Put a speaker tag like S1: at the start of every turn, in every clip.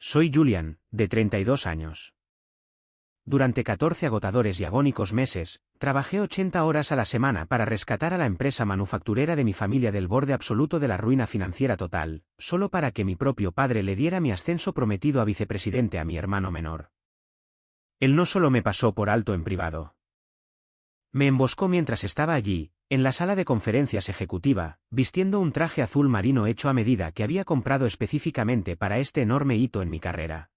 S1: Soy Julian, de 32 años. Durante 14 agotadores y agónicos meses, trabajé 80 horas a la semana para rescatar a la empresa manufacturera de mi familia del borde absoluto de la ruina financiera total, solo para que mi propio padre le diera mi ascenso prometido a vicepresidente a mi hermano menor. Él no solo me pasó por alto en privado. Me emboscó mientras estaba allí, en la sala de conferencias ejecutiva, vistiendo un traje azul marino hecho a medida que había comprado específicamente para este enorme hito en mi carrera.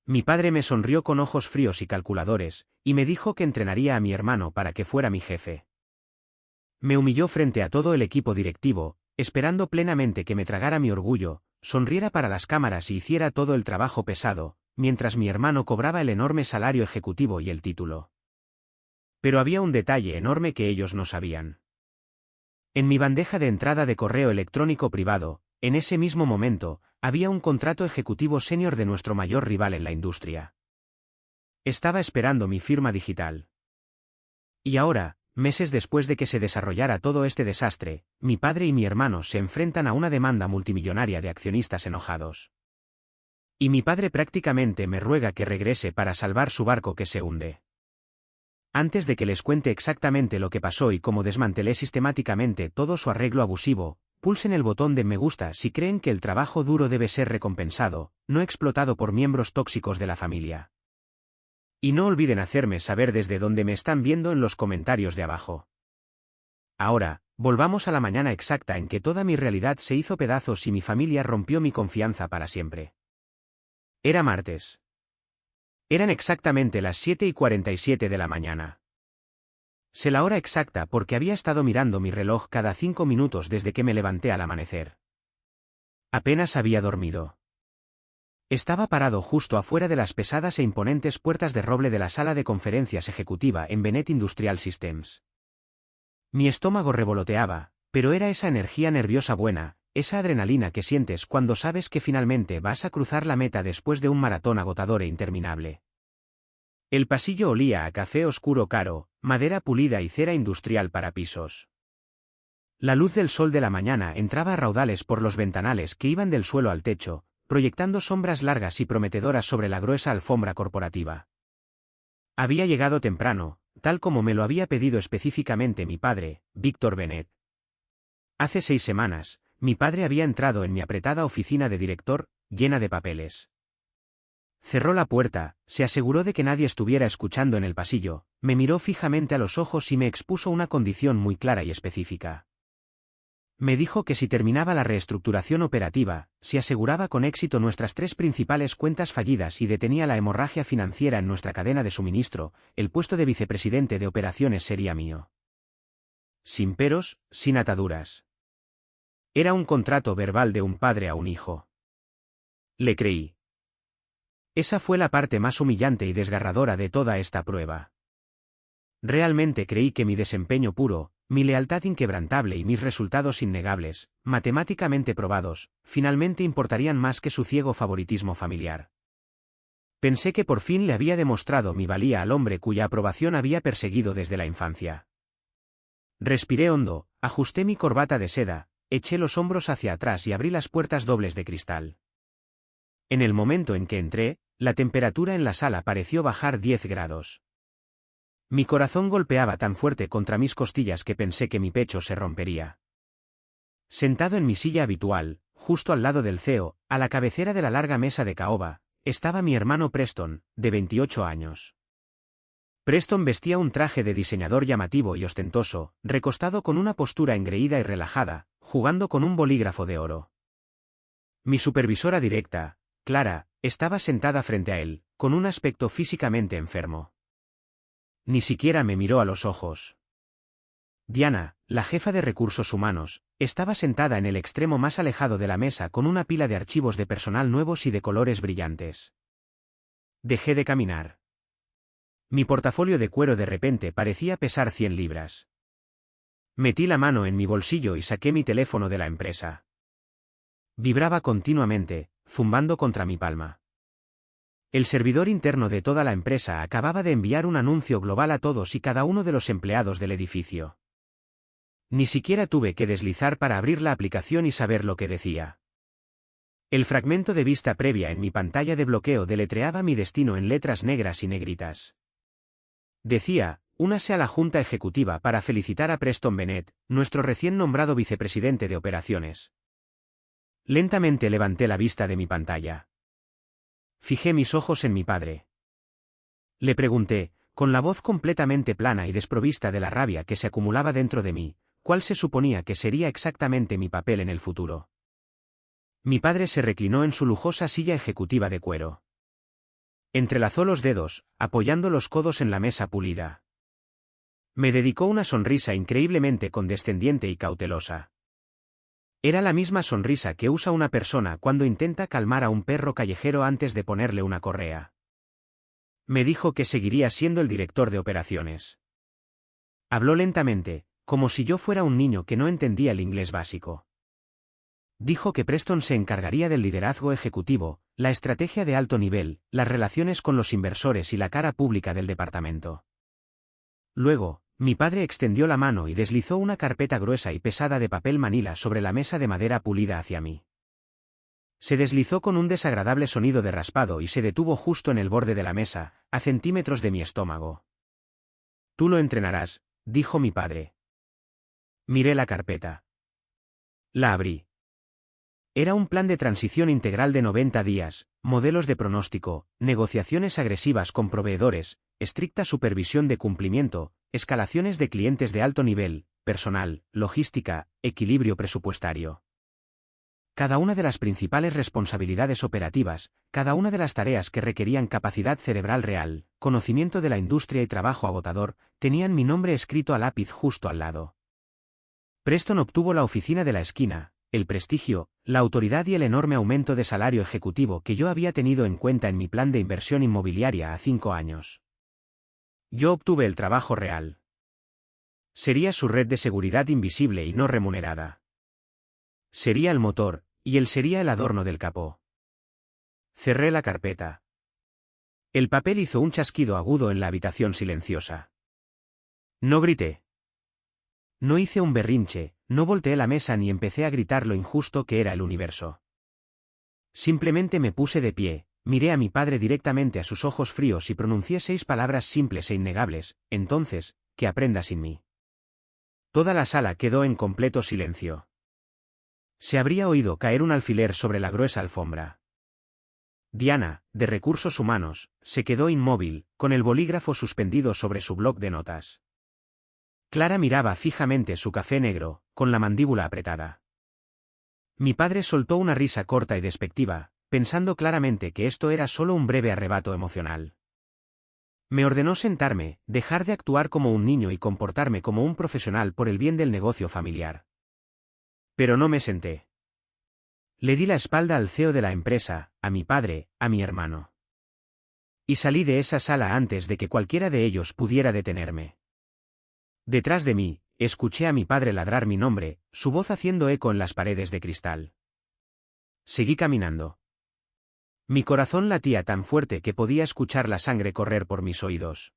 S1: Mi padre me sonrió con ojos fríos y calculadores, y me dijo que entrenaría a mi hermano para que fuera mi jefe. Me humilló frente a todo el equipo directivo, esperando plenamente que me tragara mi orgullo, sonriera para las cámaras y hiciera todo el trabajo pesado, mientras mi hermano cobraba el enorme salario ejecutivo y el título. Pero había un detalle enorme que ellos no sabían. En mi bandeja de entrada de correo electrónico privado, en ese mismo momento, había un contrato ejecutivo senior de nuestro mayor rival en la industria. Estaba esperando mi firma digital. Y ahora, meses después de que se desarrollara todo este desastre, mi padre y mi hermano se enfrentan a una demanda multimillonaria de accionistas enojados. Y mi padre prácticamente me ruega que regrese para salvar su barco que se hunde. Antes de que les cuente exactamente lo que pasó y cómo desmantelé sistemáticamente todo su arreglo abusivo, pulsen el botón de me gusta si creen que el trabajo duro debe ser recompensado, no explotado por miembros tóxicos de la familia. Y no olviden hacerme saber desde dónde me están viendo en los comentarios de abajo. Ahora, volvamos a la mañana exacta en que toda mi realidad se hizo pedazos y mi familia rompió mi confianza para siempre. Era martes. Eran exactamente las 7:47 de la mañana. Sé la hora exacta porque había estado mirando mi reloj cada 5 minutos desde que me levanté al amanecer. Apenas había dormido. Estaba parado justo afuera de las pesadas e imponentes puertas de roble de la sala de conferencias ejecutiva en Bennett Industrial Systems. Mi estómago revoloteaba, pero era esa energía nerviosa buena, esa adrenalina que sientes cuando sabes que finalmente vas a cruzar la meta después de un maratón agotador e interminable. El pasillo olía a café oscuro caro, madera pulida y cera industrial para pisos. La luz del sol de la mañana entraba a raudales por los ventanales que iban del suelo al techo, proyectando sombras largas y prometedoras sobre la gruesa alfombra corporativa. Había llegado temprano, tal como me lo había pedido específicamente mi padre, Víctor Bennett. Hace 6 semanas, mi padre había entrado en mi apretada oficina de director, llena de papeles. Cerró la puerta, se aseguró de que nadie estuviera escuchando en el pasillo, me miró fijamente a los ojos y me expuso una condición muy clara y específica. Me dijo que si terminaba la reestructuración operativa, si aseguraba con éxito nuestras 3 principales cuentas fallidas y detenía la hemorragia financiera en nuestra cadena de suministro, el puesto de vicepresidente de operaciones sería mío. Sin peros, sin ataduras. Era un contrato verbal de un padre a un hijo. Le creí. Esa fue la parte más humillante y desgarradora de toda esta prueba. Realmente creí que mi desempeño puro, mi lealtad inquebrantable y mis resultados innegables, matemáticamente probados, finalmente importarían más que su ciego favoritismo familiar. Pensé que por fin le había demostrado mi valía al hombre cuya aprobación había perseguido desde la infancia. Respiré hondo, ajusté mi corbata de seda, eché los hombros hacia atrás y abrí las puertas dobles de cristal. En el momento en que entré, la temperatura en la sala pareció bajar 10 grados. Mi corazón golpeaba tan fuerte contra mis costillas que pensé que mi pecho se rompería. Sentado en mi silla habitual, justo al lado del CEO, a la cabecera de la larga mesa de caoba, estaba mi hermano Preston, de 28 años. Preston vestía un traje de diseñador llamativo y ostentoso, recostado con una postura engreída y relajada, jugando con un bolígrafo de oro. Mi supervisora directa, Clara, estaba sentada frente a él, con un aspecto físicamente enfermo. Ni siquiera me miró a los ojos. Diana, la jefa de recursos humanos, estaba sentada en el extremo más alejado de la mesa con una pila de archivos de personal nuevos y de colores brillantes. Dejé de caminar. Mi portafolio de cuero de repente parecía pesar 100 libras. Metí la mano en mi bolsillo y saqué mi teléfono de la empresa. Vibraba continuamente, zumbando contra mi palma. El servidor interno de toda la empresa acababa de enviar un anuncio global a todos y cada uno de los empleados del edificio. Ni siquiera tuve que deslizar para abrir la aplicación y saber lo que decía. El fragmento de vista previa en mi pantalla de bloqueo deletreaba mi destino en letras negras y negritas. Decía: únase a la Junta Ejecutiva para felicitar a Preston Bennett, nuestro recién nombrado vicepresidente de operaciones. Lentamente levanté la vista de mi pantalla. Fijé mis ojos en mi padre. Le pregunté, con la voz completamente plana y desprovista de la rabia que se acumulaba dentro de mí, cuál se suponía que sería exactamente mi papel en el futuro. Mi padre se reclinó en su lujosa silla ejecutiva de cuero. Entrelazó los dedos, apoyando los codos en la mesa pulida. Me dedicó una sonrisa increíblemente condescendiente y cautelosa. Era la misma sonrisa que usa una persona cuando intenta calmar a un perro callejero antes de ponerle una correa. Me dijo que seguiría siendo el director de operaciones. Habló lentamente, como si yo fuera un niño que no entendía el inglés básico. Dijo que Preston se encargaría del liderazgo ejecutivo, la estrategia de alto nivel, las relaciones con los inversores y la cara pública del departamento. Luego, mi padre extendió la mano y deslizó una carpeta gruesa y pesada de papel manila sobre la mesa de madera pulida hacia mí. Se deslizó con un desagradable sonido de raspado y se detuvo justo en el borde de la mesa, a centímetros de mi estómago. Tú lo entrenarás, dijo mi padre. Miré la carpeta. La abrí. Era un plan de transición integral de 90 días, modelos de pronóstico, negociaciones agresivas con proveedores, estricta supervisión de cumplimiento, escalaciones de clientes de alto nivel, personal, logística, equilibrio presupuestario. Cada una de las principales responsabilidades operativas, cada una de las tareas que requerían capacidad cerebral real, conocimiento de la industria y trabajo agotador, tenían mi nombre escrito a lápiz justo al lado. Preston obtuvo la oficina de la esquina, el prestigio, la autoridad y el enorme aumento de salario ejecutivo que yo había tenido en cuenta en mi plan de inversión inmobiliaria a 5 años. Yo obtuve el trabajo real. Sería su red de seguridad invisible y no remunerada. Sería el motor, y él sería el adorno del capó. Cerré la carpeta. El papel hizo un chasquido agudo en la habitación silenciosa. No grité. No hice un berrinche, no volteé la mesa ni empecé a gritar lo injusto que era el universo. Simplemente me puse de pie, miré a mi padre directamente a sus ojos fríos y pronuncié 6 palabras simples e innegables: entonces, que aprenda sin mí. Toda la sala quedó en completo silencio. Se habría oído caer un alfiler sobre la gruesa alfombra. Diana, de Recursos Humanos, se quedó inmóvil, con el bolígrafo suspendido sobre su bloc de notas. Clara miraba fijamente su café negro, con la mandíbula apretada. Mi padre soltó una risa corta y despectiva, pensando claramente que esto era solo un breve arrebato emocional. Me ordenó sentarme, dejar de actuar como un niño y comportarme como un profesional por el bien del negocio familiar. Pero no me senté. Le di la espalda al CEO de la empresa, a mi padre, a mi hermano. Y salí de esa sala antes de que cualquiera de ellos pudiera detenerme. Detrás de mí, escuché a mi padre ladrar mi nombre, su voz haciendo eco en las paredes de cristal. Seguí caminando. Mi corazón latía tan fuerte que podía escuchar la sangre correr por mis oídos.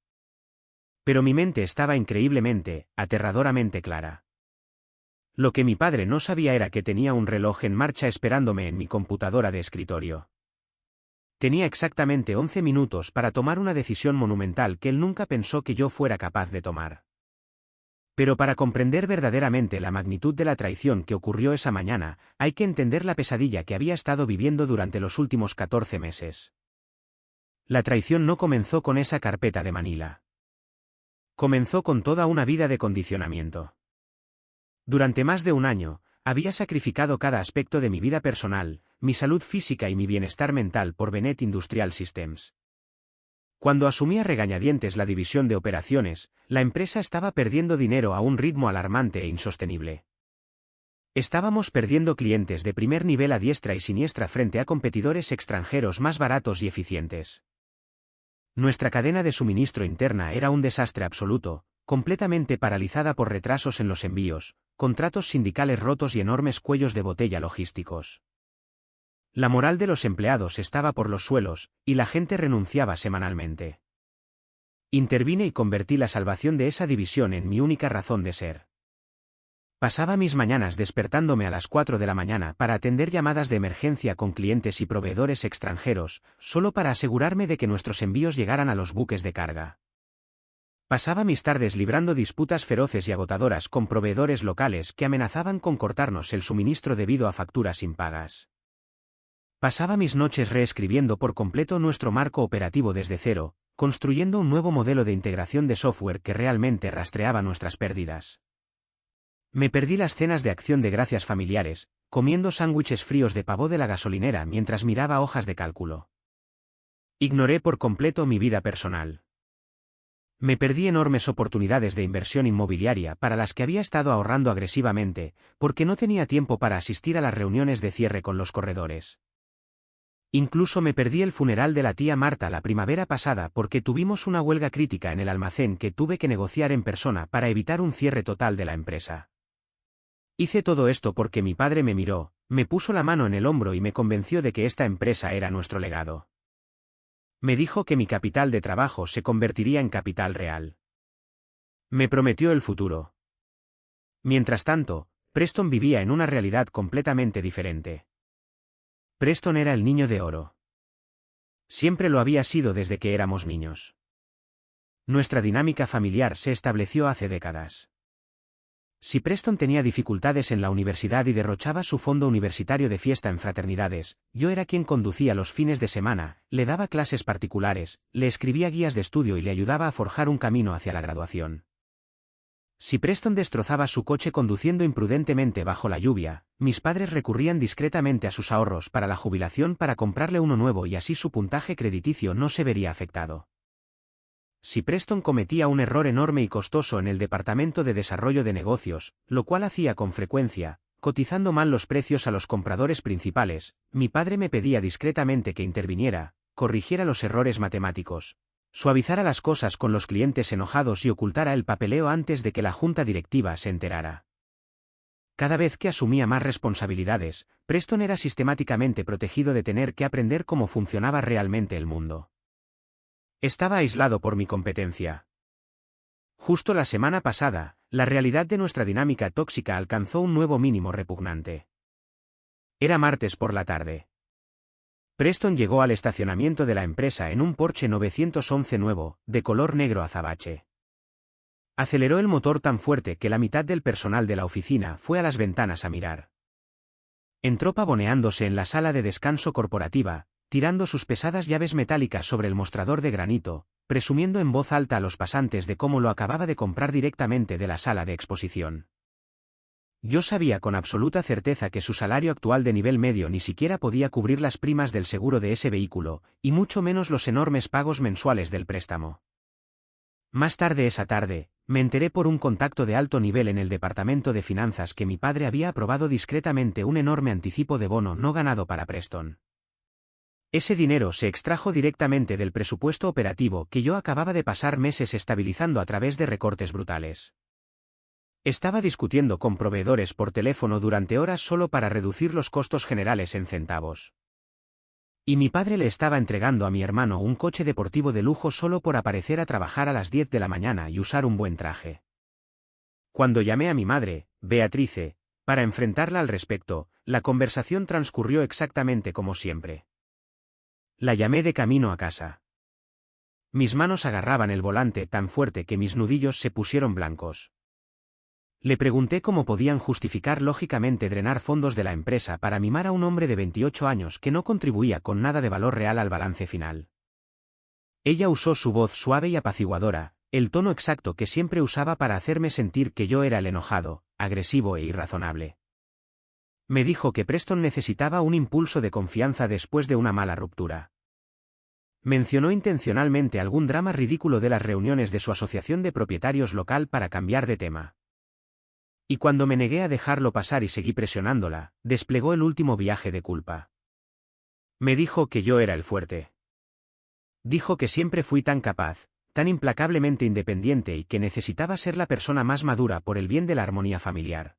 S1: Pero mi mente estaba increíblemente, aterradoramente clara. Lo que mi padre no sabía era que tenía un reloj en marcha esperándome en mi computadora de escritorio. Tenía exactamente 11 minutos para tomar una decisión monumental que él nunca pensó que yo fuera capaz de tomar. Pero para comprender verdaderamente la magnitud de la traición que ocurrió esa mañana, hay que entender la pesadilla que había estado viviendo durante los últimos 14 meses. La traición no comenzó con esa carpeta de Manila. Comenzó con toda una vida de condicionamiento. Durante más de un año, había sacrificado cada aspecto de mi vida personal, mi salud física y mi bienestar mental por Bennett Industrial Systems. Cuando asumí a regañadientes la división de operaciones, la empresa estaba perdiendo dinero a un ritmo alarmante e insostenible. Estábamos perdiendo clientes de primer nivel a diestra y siniestra frente a competidores extranjeros más baratos y eficientes. Nuestra cadena de suministro interna era un desastre absoluto, completamente paralizada por retrasos en los envíos, contratos sindicales rotos y enormes cuellos de botella logísticos. La moral de los empleados estaba por los suelos, y la gente renunciaba semanalmente. Intervine y convertí la salvación de esa división en mi única razón de ser. Pasaba mis mañanas despertándome a las 4 de la mañana para atender llamadas de emergencia con clientes y proveedores extranjeros, solo para asegurarme de que nuestros envíos llegaran a los buques de carga. Pasaba mis tardes librando disputas feroces y agotadoras con proveedores locales que amenazaban con cortarnos el suministro debido a facturas impagas. Pasaba mis noches reescribiendo por completo nuestro marco operativo desde cero, construyendo un nuevo modelo de integración de software que realmente rastreaba nuestras pérdidas. Me perdí las cenas de acción de gracias familiares, comiendo sándwiches fríos de pavó de la gasolinera mientras miraba hojas de cálculo. Ignoré por completo mi vida personal. Me perdí enormes oportunidades de inversión inmobiliaria para las que había estado ahorrando agresivamente, porque no tenía tiempo para asistir a las reuniones de cierre con los corredores. Incluso me perdí el funeral de la tía Marta la primavera pasada porque tuvimos una huelga crítica en el almacén que tuve que negociar en persona para evitar un cierre total de la empresa. Hice todo esto porque mi padre me miró, me puso la mano en el hombro y me convenció de que esta empresa era nuestro legado. Me dijo que mi capital de trabajo se convertiría en capital real. Me prometió el futuro. Mientras tanto, Preston vivía en una realidad completamente diferente. Preston era el niño de oro. Siempre lo había sido desde que éramos niños. Nuestra dinámica familiar se estableció hace décadas. Si Preston tenía dificultades en la universidad y derrochaba su fondo universitario de fiesta en fraternidades, yo era quien conducía los fines de semana, le daba clases particulares, le escribía guías de estudio y le ayudaba a forjar un camino hacia la graduación. Si Preston destrozaba su coche conduciendo imprudentemente bajo la lluvia, mis padres recurrían discretamente a sus ahorros para la jubilación para comprarle uno nuevo y así su puntaje crediticio no se vería afectado. Si Preston cometía un error enorme y costoso en el departamento de desarrollo de negocios, lo cual hacía con frecuencia, cotizando mal los precios a los compradores principales, mi padre me pedía discretamente que interviniera, corrigiera los errores matemáticos, suavizara las cosas con los clientes enojados y ocultara el papeleo antes de que la junta directiva se enterara. Cada vez que asumía más responsabilidades, Preston era sistemáticamente protegido de tener que aprender cómo funcionaba realmente el mundo. Estaba aislado por mi competencia. Justo la semana pasada, la realidad de nuestra dinámica tóxica alcanzó un nuevo mínimo repugnante. Era martes por la tarde. Preston llegó al estacionamiento de la empresa en un Porsche 911 nuevo, de color negro azabache. Aceleró el motor tan fuerte que la mitad del personal de la oficina fue a las ventanas a mirar. Entró pavoneándose en la sala de descanso corporativa, tirando sus pesadas llaves metálicas sobre el mostrador de granito, presumiendo en voz alta a los pasantes de cómo lo acababa de comprar directamente de la sala de exposición. Yo sabía con absoluta certeza que su salario actual de nivel medio ni siquiera podía cubrir las primas del seguro de ese vehículo, y mucho menos los enormes pagos mensuales del préstamo. Más tarde esa tarde, me enteré por un contacto de alto nivel en el departamento de finanzas que mi padre había aprobado discretamente un enorme anticipo de bono no ganado para Preston. Ese dinero se extrajo directamente del presupuesto operativo que yo acababa de pasar meses estabilizando a través de recortes brutales. Estaba discutiendo con proveedores por teléfono durante horas solo para reducir los costos generales en centavos. Y mi padre le estaba entregando a mi hermano un coche deportivo de lujo solo por aparecer a trabajar a las 10 de la mañana y usar un buen traje. Cuando llamé a mi madre, Beatrice, para enfrentarla al respecto, la conversación transcurrió exactamente como siempre. La llamé de camino a casa. Mis manos agarraban el volante tan fuerte que mis nudillos se pusieron blancos. Le pregunté cómo podían justificar lógicamente drenar fondos de la empresa para mimar a un hombre de 28 años que no contribuía con nada de valor real al balance final. Ella usó su voz suave y apaciguadora, el tono exacto que siempre usaba para hacerme sentir que yo era el enojado, agresivo e irrazonable. Me dijo que Preston necesitaba un impulso de confianza después de una mala ruptura. Mencionó intencionalmente algún drama ridículo de las reuniones de su asociación de propietarios local para cambiar de tema. Y cuando me negué a dejarlo pasar y seguí presionándola, desplegó el último viaje de culpa. Me dijo que yo era el fuerte. Dijo que siempre fui tan capaz, tan implacablemente independiente y que necesitaba ser la persona más madura por el bien de la armonía familiar.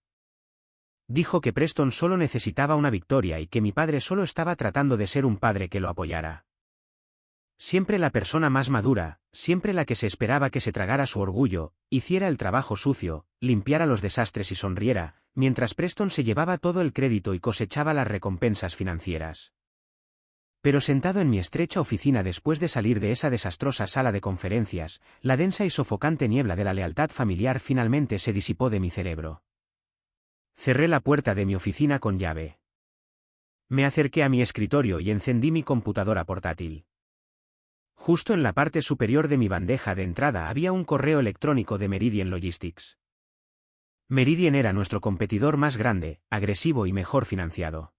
S1: Dijo que Preston solo necesitaba una victoria y que mi padre solo estaba tratando de ser un padre que lo apoyara. Siempre la persona más madura, siempre la que se esperaba que se tragara su orgullo, hiciera el trabajo sucio, limpiara los desastres y sonriera, mientras Preston se llevaba todo el crédito y cosechaba las recompensas financieras. Pero sentado en mi estrecha oficina después de salir de esa desastrosa sala de conferencias, la densa y sofocante niebla de la lealtad familiar finalmente se disipó de mi cerebro. Cerré la puerta de mi oficina con llave. Me acerqué a mi escritorio y encendí mi computadora portátil. Justo en la parte superior de mi bandeja de entrada había un correo electrónico de Meridian Logistics. Meridian era nuestro competidor más grande, agresivo y mejor financiado.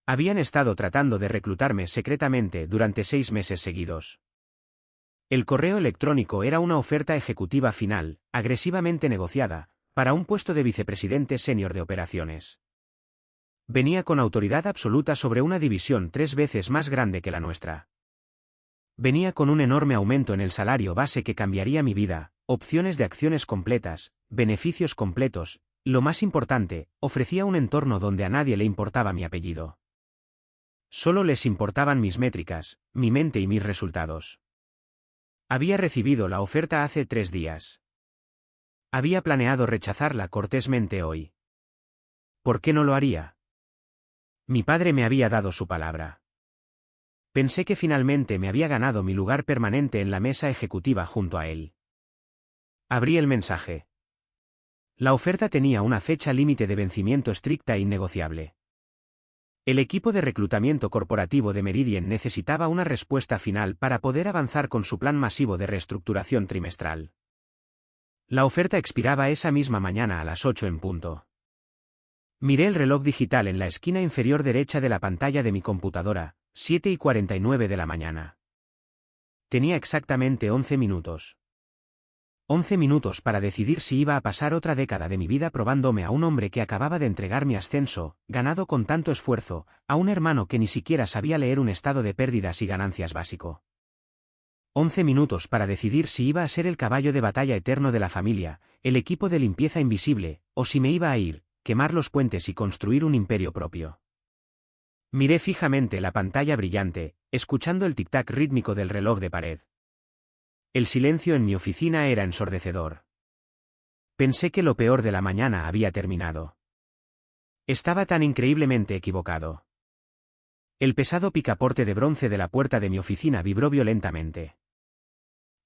S1: Habían estado tratando de reclutarme secretamente durante 6 meses seguidos. El correo electrónico era una oferta ejecutiva final, agresivamente negociada, para un puesto de vicepresidente senior de operaciones. Venía con autoridad absoluta sobre una división 3 veces más grande que la nuestra. Venía con un enorme aumento en el salario base que cambiaría mi vida, opciones de acciones completas, beneficios completos, lo más importante, ofrecía un entorno donde a nadie le importaba mi apellido. Solo les importaban mis métricas, mi mente y mis resultados. Había recibido la oferta hace 3 días. Había planeado rechazarla cortésmente hoy. ¿Por qué no lo haría? Mi padre me había dado su palabra. Pensé que finalmente me había ganado mi lugar permanente en la mesa ejecutiva junto a él. Abrí el mensaje. La oferta tenía una fecha límite de vencimiento estricta e innegociable. El equipo de reclutamiento corporativo de Meridian necesitaba una respuesta final para poder avanzar con su plan masivo de reestructuración trimestral. La oferta expiraba esa misma mañana a las 8 en punto. Miré el reloj digital en la esquina inferior derecha de la pantalla de mi computadora, 7:49 de la mañana. Tenía exactamente 11 minutos. 11 minutos para decidir si iba a pasar otra década de mi vida probándome a un hombre que acababa de entregar mi ascenso, ganado con tanto esfuerzo, a un hermano que ni siquiera sabía leer un estado de pérdidas y ganancias básico. 11 minutos para decidir si iba a ser el caballo de batalla eterno de la familia, el equipo de limpieza invisible, o si me iba a ir, quemar los puentes y construir un imperio propio. Miré fijamente la pantalla brillante, escuchando el tic-tac rítmico del reloj de pared. El silencio en mi oficina era ensordecedor. Pensé que lo peor de la mañana había terminado. Estaba tan increíblemente equivocado. El pesado picaporte de bronce de la puerta de mi oficina vibró violentamente.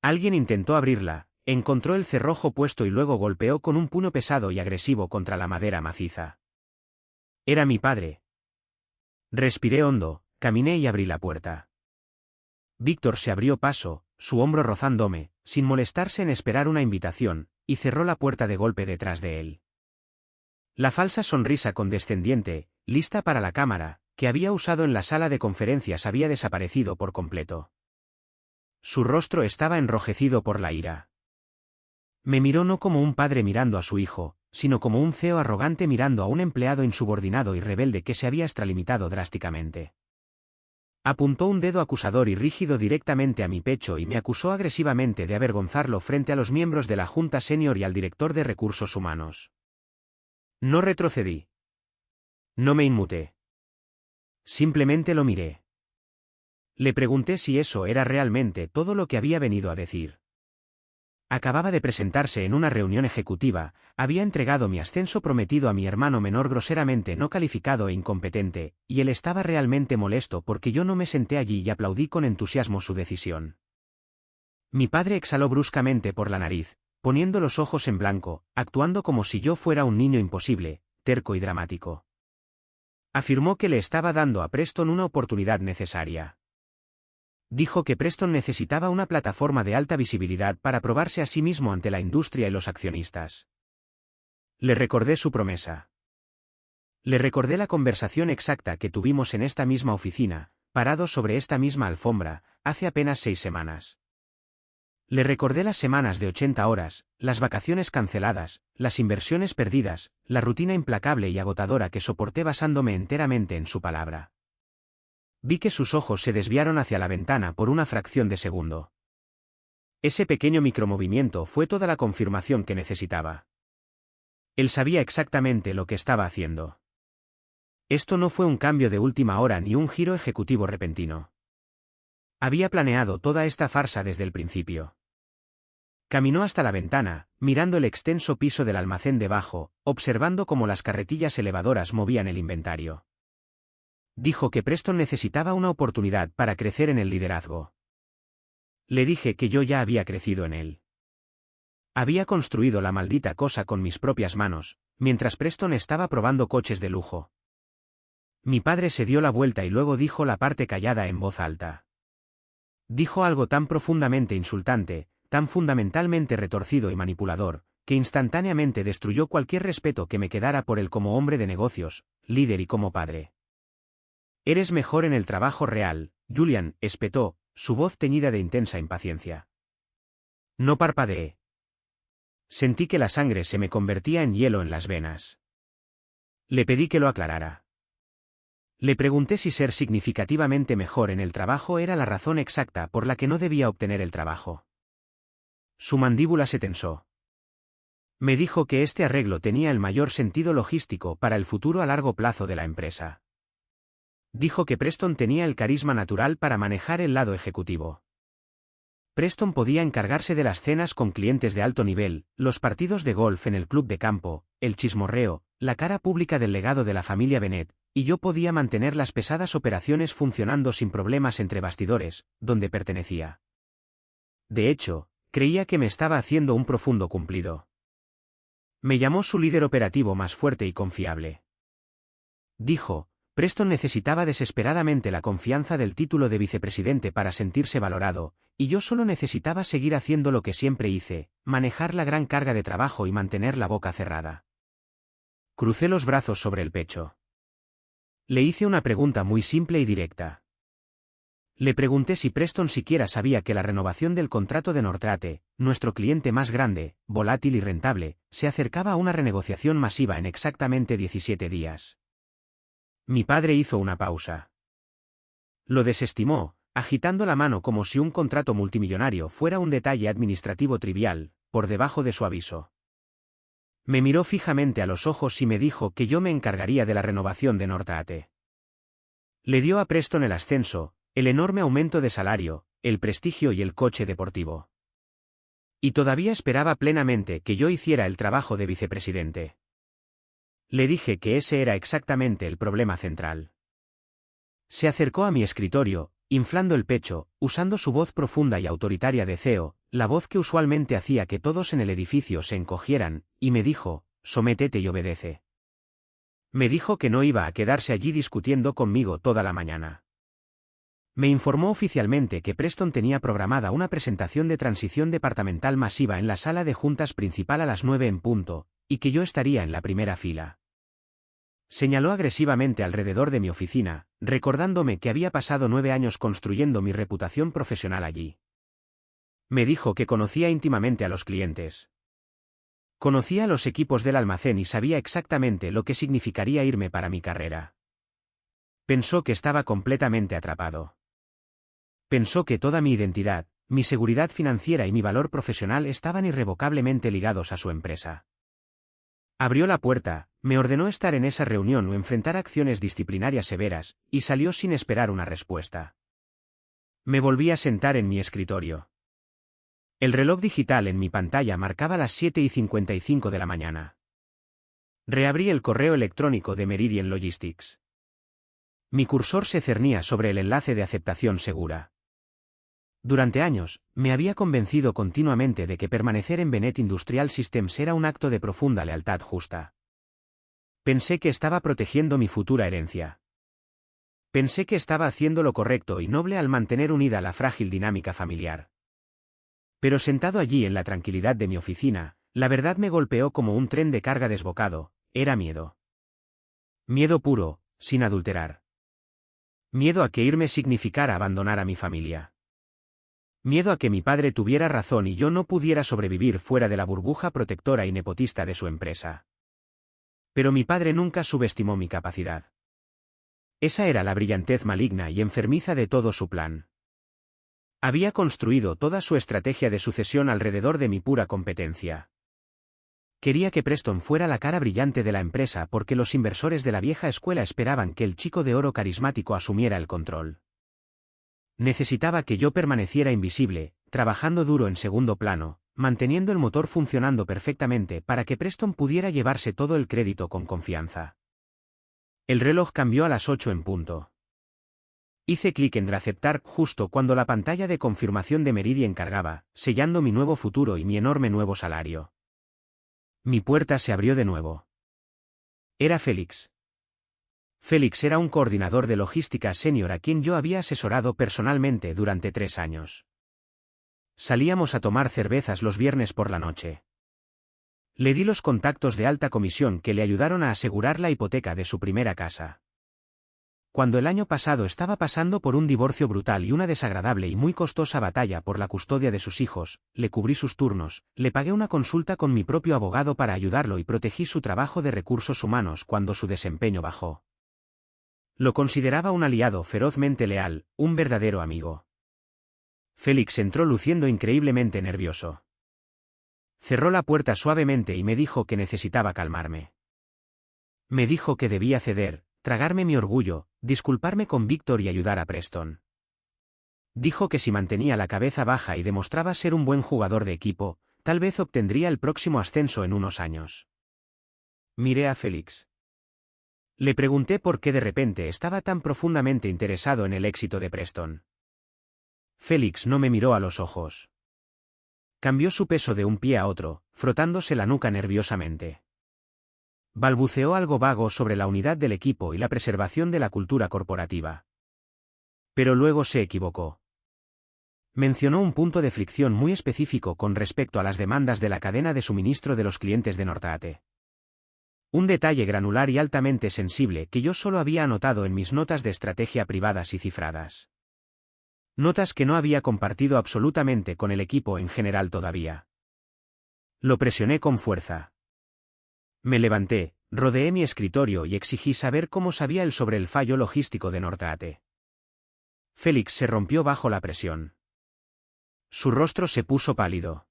S1: Alguien intentó abrirla, encontró el cerrojo puesto y luego golpeó con un puño pesado y agresivo contra la madera maciza. Era mi padre. Respiré hondo, caminé y abrí la puerta. Víctor se abrió paso, su hombro rozándome, sin molestarse en esperar una invitación, y cerró la puerta de golpe detrás de él. La falsa sonrisa condescendiente, lista para la cámara, que había usado en la sala de conferencias había desaparecido por completo. Su rostro estaba enrojecido por la ira. Me miró no como un padre mirando a su hijo, sino como un CEO arrogante mirando a un empleado insubordinado y rebelde que se había extralimitado drásticamente. Apuntó un dedo acusador y rígido directamente a mi pecho y me acusó agresivamente de avergonzarlo frente a los miembros de la Junta Senior y al director de Recursos Humanos. No retrocedí. No me inmuté. Simplemente lo miré. Le pregunté si eso era realmente todo lo que había venido a decir. Acababa de presentarse en una reunión ejecutiva, había entregado mi ascenso prometido a mi hermano menor groseramente no calificado e incompetente, y él estaba realmente molesto porque yo no me senté allí y aplaudí con entusiasmo su decisión. Mi padre exhaló bruscamente por la nariz, poniendo los ojos en blanco, actuando como si yo fuera un niño imposible, terco y dramático. Afirmó que le estaba dando a Preston una oportunidad necesaria. Dijo que Preston necesitaba una plataforma de alta visibilidad para probarse a sí mismo ante la industria y los accionistas. Le recordé su promesa. Le recordé la conversación exacta que tuvimos en esta misma oficina, parados sobre esta misma alfombra, hace apenas 6 semanas. Le recordé las semanas de 80 horas, las vacaciones canceladas, las inversiones perdidas, la rutina implacable y agotadora que soporté basándome enteramente en su palabra. Vi que sus ojos se desviaron hacia la ventana por una fracción de segundo. Ese pequeño micromovimiento fue toda la confirmación que necesitaba. Él sabía exactamente lo que estaba haciendo. Esto no fue un cambio de última hora ni un giro ejecutivo repentino. Había planeado toda esta farsa desde el principio. Caminó hasta la ventana, mirando el extenso piso del almacén debajo, observando cómo las carretillas elevadoras movían el inventario. Dijo que Preston necesitaba una oportunidad para crecer en el liderazgo. Le dije que yo ya había crecido en él. Había construido la maldita cosa con mis propias manos, mientras Preston estaba probando coches de lujo. Mi padre se dio la vuelta y luego dijo la parte callada en voz alta. Dijo algo tan profundamente insultante, tan fundamentalmente retorcido y manipulador, que instantáneamente destruyó cualquier respeto que me quedara por él como hombre de negocios, líder y como padre. Eres mejor en el trabajo real, Julian, espetó, su voz teñida de intensa impaciencia. No parpadeé. Sentí que la sangre se me convertía en hielo en las venas. Le pedí que lo aclarara. Le pregunté si ser significativamente mejor en el trabajo era la razón exacta por la que no debía obtener el trabajo. Su mandíbula se tensó. Me dijo que este arreglo tenía el mayor sentido logístico para el futuro a largo plazo de la empresa. Dijo que Preston tenía el carisma natural para manejar el lado ejecutivo. Preston podía encargarse de las cenas con clientes de alto nivel, los partidos de golf en el club de campo, el chismorreo, la cara pública del legado de la familia Bennett, y yo podía mantener las pesadas operaciones funcionando sin problemas entre bastidores, donde pertenecía. De hecho, creía que me estaba haciendo un profundo cumplido. Me llamó su líder operativo más fuerte y confiable. Dijo, Preston necesitaba desesperadamente la confianza del título de vicepresidente para sentirse valorado, y yo solo necesitaba seguir haciendo lo que siempre hice, manejar la gran carga de trabajo y mantener la boca cerrada. Crucé los brazos sobre el pecho. Le hice una pregunta muy simple y directa. Le pregunté si Preston siquiera sabía que la renovación del contrato de Nortrate, nuestro cliente más grande, volátil y rentable, se acercaba a una renegociación masiva en exactamente 17 días. Mi padre hizo una pausa. Lo desestimó, agitando la mano como si un contrato multimillonario fuera un detalle administrativo trivial, por debajo de su aviso. Me miró fijamente a los ojos y me dijo que yo me encargaría de la renovación de Nortrate. Le dio a Preston el ascenso, el enorme aumento de salario, el prestigio y el coche deportivo. Y todavía esperaba plenamente que yo hiciera el trabajo de vicepresidente. Le dije que ese era exactamente el problema central. Se acercó a mi escritorio, inflando el pecho, usando su voz profunda y autoritaria de CEO, la voz que usualmente hacía que todos en el edificio se encogieran, y me dijo, sométete y obedece. Me dijo que no iba a quedarse allí discutiendo conmigo toda la mañana. Me informó oficialmente que Preston tenía programada una presentación de transición departamental masiva en la sala de juntas principal a las 9 en punto, y que yo estaría en la primera fila. Señaló agresivamente alrededor de mi oficina, recordándome que había pasado 9 años construyendo mi reputación profesional allí. Me dijo que conocía íntimamente a los clientes. Conocía a los equipos del almacén y sabía exactamente lo que significaría irme para mi carrera. Pensó que estaba completamente atrapado. Pensó que toda mi identidad, mi seguridad financiera y mi valor profesional estaban irrevocablemente ligados a su empresa. Abrió la puerta, me ordenó estar en esa reunión o enfrentar acciones disciplinarias severas, y salió sin esperar una respuesta. Me volví a sentar en mi escritorio. El reloj digital en mi pantalla marcaba las 7:55 de la mañana. Reabrí el correo electrónico de Meridian Logistics. Mi cursor se cernía sobre el enlace de aceptación segura. Durante años, me había convencido continuamente de que permanecer en Bennett Industrial Systems era un acto de profunda lealtad justa. Pensé que estaba protegiendo mi futura herencia. Pensé que estaba haciendo lo correcto y noble al mantener unida la frágil dinámica familiar. Pero sentado allí en la tranquilidad de mi oficina, la verdad me golpeó como un tren de carga desbocado, era miedo. Miedo puro, sin adulterar. Miedo a que irme significara abandonar a mi familia. Miedo a que mi padre tuviera razón y yo no pudiera sobrevivir fuera de la burbuja protectora y nepotista de su empresa. Pero mi padre nunca subestimó mi capacidad. Esa era la brillantez maligna y enfermiza de todo su plan. Había construido toda su estrategia de sucesión alrededor de mi pura competencia. Quería que Preston fuera la cara brillante de la empresa porque los inversores de la vieja escuela esperaban que el chico de oro carismático asumiera el control. Necesitaba que yo permaneciera invisible, trabajando duro en segundo plano, manteniendo el motor funcionando perfectamente para que Preston pudiera llevarse todo el crédito con confianza. El reloj cambió a las 8 en punto. Hice clic en aceptar justo cuando la pantalla de confirmación de Meridian cargaba, sellando mi nuevo futuro y mi enorme nuevo salario. Mi puerta se abrió de nuevo. Era Félix. Félix era un coordinador de logística senior a quien yo había asesorado personalmente durante 3 años. Salíamos a tomar cervezas los viernes por la noche. Le di los contactos de alta comisión que le ayudaron a asegurar la hipoteca de su primera casa. Cuando el año pasado estaba pasando por un divorcio brutal y una desagradable y muy costosa batalla por la custodia de sus hijos, le cubrí sus turnos, le pagué una consulta con mi propio abogado para ayudarlo y protegí su trabajo de recursos humanos cuando su desempeño bajó. Lo consideraba un aliado ferozmente leal, un verdadero amigo. Félix entró luciendo increíblemente nervioso. Cerró la puerta suavemente y me dijo que necesitaba calmarme. Me dijo que debía ceder, tragarme mi orgullo, disculparme con Víctor y ayudar a Preston. Dijo que si mantenía la cabeza baja y demostraba ser un buen jugador de equipo, tal vez obtendría el próximo ascenso en unos años. Miré a Félix. Le pregunté por qué de repente estaba tan profundamente interesado en el éxito de Preston. Félix no me miró a los ojos. Cambió su peso de un pie a otro, frotándose la nuca nerviosamente. Balbuceó algo vago sobre la unidad del equipo y la preservación de la cultura corporativa. Pero luego se equivocó. Mencionó un punto de fricción muy específico con respecto a las demandas de la cadena de suministro de los clientes de Nortate. Un detalle granular y altamente sensible que yo solo había anotado en mis notas de estrategia privadas y cifradas. Notas que no había compartido absolutamente con el equipo en general todavía. Lo presioné con fuerza. Me levanté, rodeé mi escritorio y exigí saber cómo sabía él sobre el fallo logístico de Nortate. Félix se rompió bajo la presión. Su rostro se puso pálido.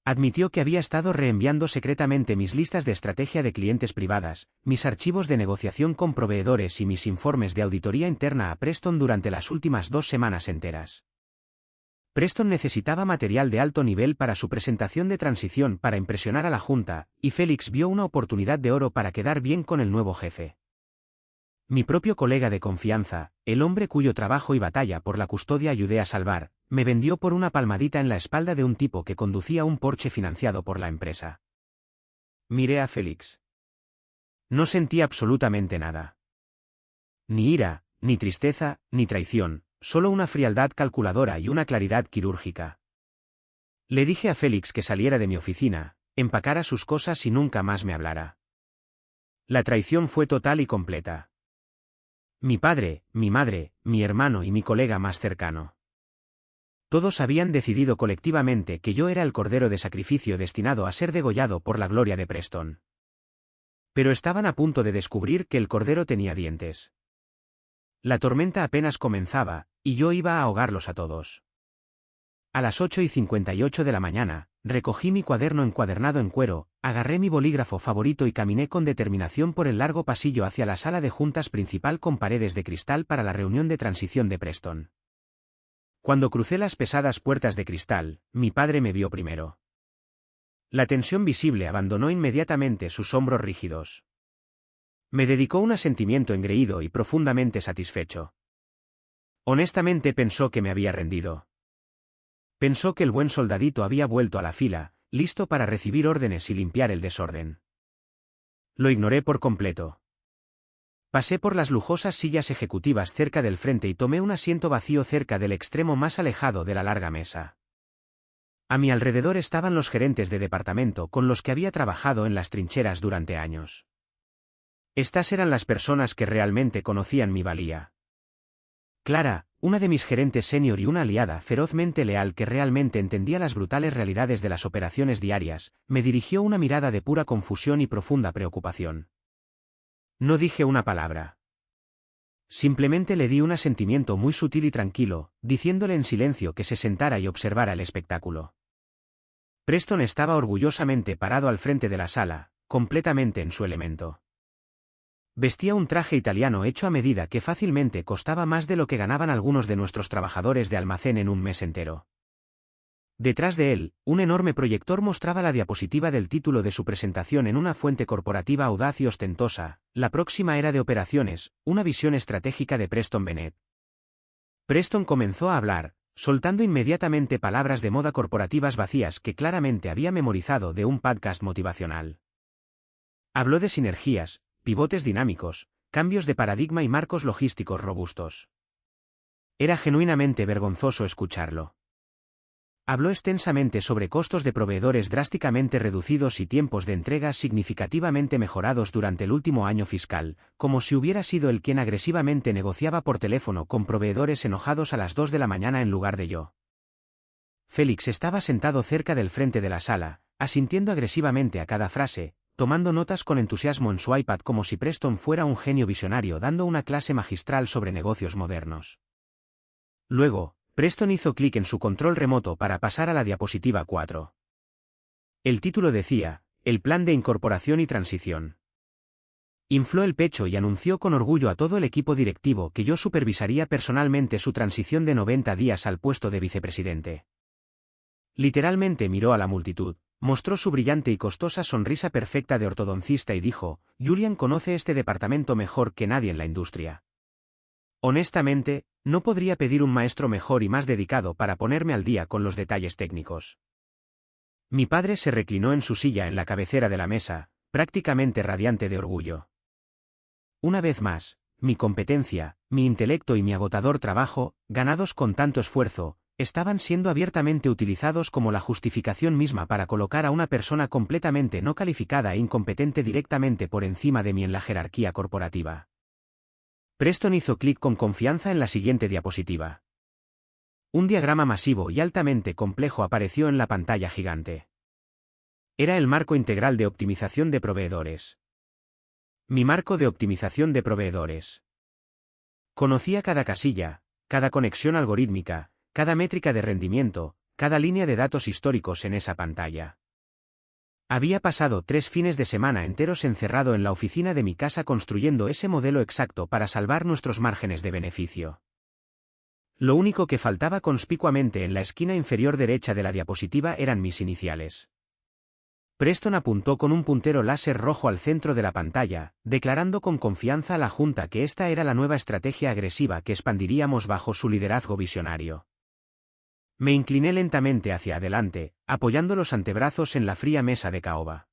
S1: Admitió que había estado reenviando secretamente mis listas de estrategia de clientes privadas, mis archivos de negociación con proveedores y mis informes de auditoría interna a Preston durante las últimas 2 semanas enteras. Preston necesitaba material de alto nivel para su presentación de transición para impresionar a la Junta, y Félix vio una oportunidad de oro para quedar bien con el nuevo jefe. Mi propio colega de confianza, el hombre cuyo trabajo y batalla por la custodia ayudé a salvar, me vendió por una palmadita en la espalda de un tipo que conducía un Porsche financiado por la empresa. Miré a Félix. No sentí absolutamente nada. Ni ira, ni tristeza, ni traición, solo una frialdad calculadora y una claridad quirúrgica. Le dije a Félix que saliera de mi oficina, empacara sus cosas y nunca más me hablara. La traición fue total y completa. Mi padre, mi madre, mi hermano y mi colega más cercano. Todos habían decidido colectivamente que yo era el cordero de sacrificio destinado a ser degollado por la gloria de Preston. Pero estaban a punto de descubrir que el cordero tenía dientes. La tormenta apenas comenzaba, y yo iba a ahogarlos a todos. A las 8:58 de la mañana, recogí mi cuaderno encuadernado en cuero, agarré mi bolígrafo favorito y caminé con determinación por el largo pasillo hacia la sala de juntas principal con paredes de cristal para la reunión de transición de Preston. Cuando crucé las pesadas puertas de cristal, mi padre me vio primero. La tensión visible abandonó inmediatamente sus hombros rígidos. Me dedicó un asentimiento engreído y profundamente satisfecho. Honestamente pensó que me había rendido. Pensó que el buen soldadito había vuelto a la fila, listo para recibir órdenes y limpiar el desorden. Lo ignoré por completo. Pasé por las lujosas sillas ejecutivas cerca del frente y tomé un asiento vacío cerca del extremo más alejado de la larga mesa. A mi alrededor estaban los gerentes de departamento con los que había trabajado en las trincheras durante años. Estas eran las personas que realmente conocían mi valía. Clara, una de mis gerentes senior y una aliada ferozmente leal que realmente entendía las brutales realidades de las operaciones diarias, me dirigió una mirada de pura confusión y profunda preocupación. No dije una palabra. Simplemente le di un asentimiento muy sutil y tranquilo, diciéndole en silencio que se sentara y observara el espectáculo. Preston estaba orgullosamente parado al frente de la sala, completamente en su elemento. Vestía un traje italiano hecho a medida que fácilmente costaba más de lo que ganaban algunos de nuestros trabajadores de almacén en un mes entero. Detrás de él, un enorme proyector mostraba la diapositiva del título de su presentación en una fuente corporativa audaz y ostentosa, La próxima era de operaciones, una visión estratégica de Preston Bennett. Preston comenzó a hablar, soltando inmediatamente palabras de moda corporativas vacías que claramente había memorizado de un podcast motivacional. Habló de sinergias, pivotes dinámicos, cambios de paradigma y marcos logísticos robustos. Era genuinamente vergonzoso escucharlo. Habló extensamente sobre costos de proveedores drásticamente reducidos y tiempos de entrega significativamente mejorados durante el último año fiscal, como si hubiera sido él quien agresivamente negociaba por teléfono con proveedores enojados a las 2 de la mañana en lugar de yo. Félix estaba sentado cerca del frente de la sala, asintiendo agresivamente a cada frase, tomando notas con entusiasmo en su iPad como si Preston fuera un genio visionario dando una clase magistral sobre negocios modernos. Luego, Preston hizo clic en su control remoto para pasar a la diapositiva 4. El título decía, El plan de incorporación y transición. Infló el pecho y anunció con orgullo a todo el equipo directivo que yo supervisaría personalmente su transición de 90 días al puesto de vicepresidente. Literalmente miró a la multitud, mostró su brillante y costosa sonrisa perfecta de ortodoncista y dijo, Julian conoce este departamento mejor que nadie en la industria. Honestamente, no podría pedir un maestro mejor y más dedicado para ponerme al día con los detalles técnicos. Mi padre se reclinó en su silla en la cabecera de la mesa, prácticamente radiante de orgullo. Una vez más, mi competencia, mi intelecto y mi agotador trabajo, ganados con tanto esfuerzo, estaban siendo abiertamente utilizados como la justificación misma para colocar a una persona completamente no calificada e incompetente directamente por encima de mí en la jerarquía corporativa. Preston hizo clic con confianza en la siguiente diapositiva. Un diagrama masivo y altamente complejo apareció en la pantalla gigante. Era el marco integral de optimización de proveedores. Mi marco de optimización de proveedores. Conocía cada casilla, cada conexión algorítmica, cada métrica de rendimiento, cada línea de datos históricos en esa pantalla. Había pasado 3 fines de semana enteros encerrado en la oficina de mi casa construyendo ese modelo exacto para salvar nuestros márgenes de beneficio. Lo único que faltaba conspicuamente en la esquina inferior derecha de la diapositiva eran mis iniciales. Preston apuntó con un puntero láser rojo al centro de la pantalla, declarando con confianza a la Junta que esta era la nueva estrategia agresiva que expandiríamos bajo su liderazgo visionario. Me incliné lentamente hacia adelante, apoyando los antebrazos en la fría mesa de caoba.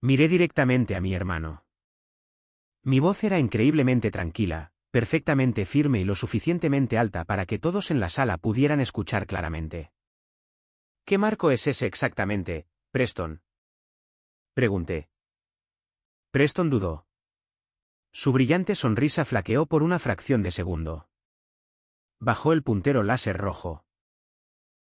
S1: Miré directamente a mi hermano. Mi voz era increíblemente tranquila, perfectamente firme y lo suficientemente alta para que todos en la sala pudieran escuchar claramente. ¿Qué marco es ese exactamente, Preston? Pregunté. Preston dudó. Su brillante sonrisa flaqueó por una fracción de segundo. Bajó el puntero láser rojo.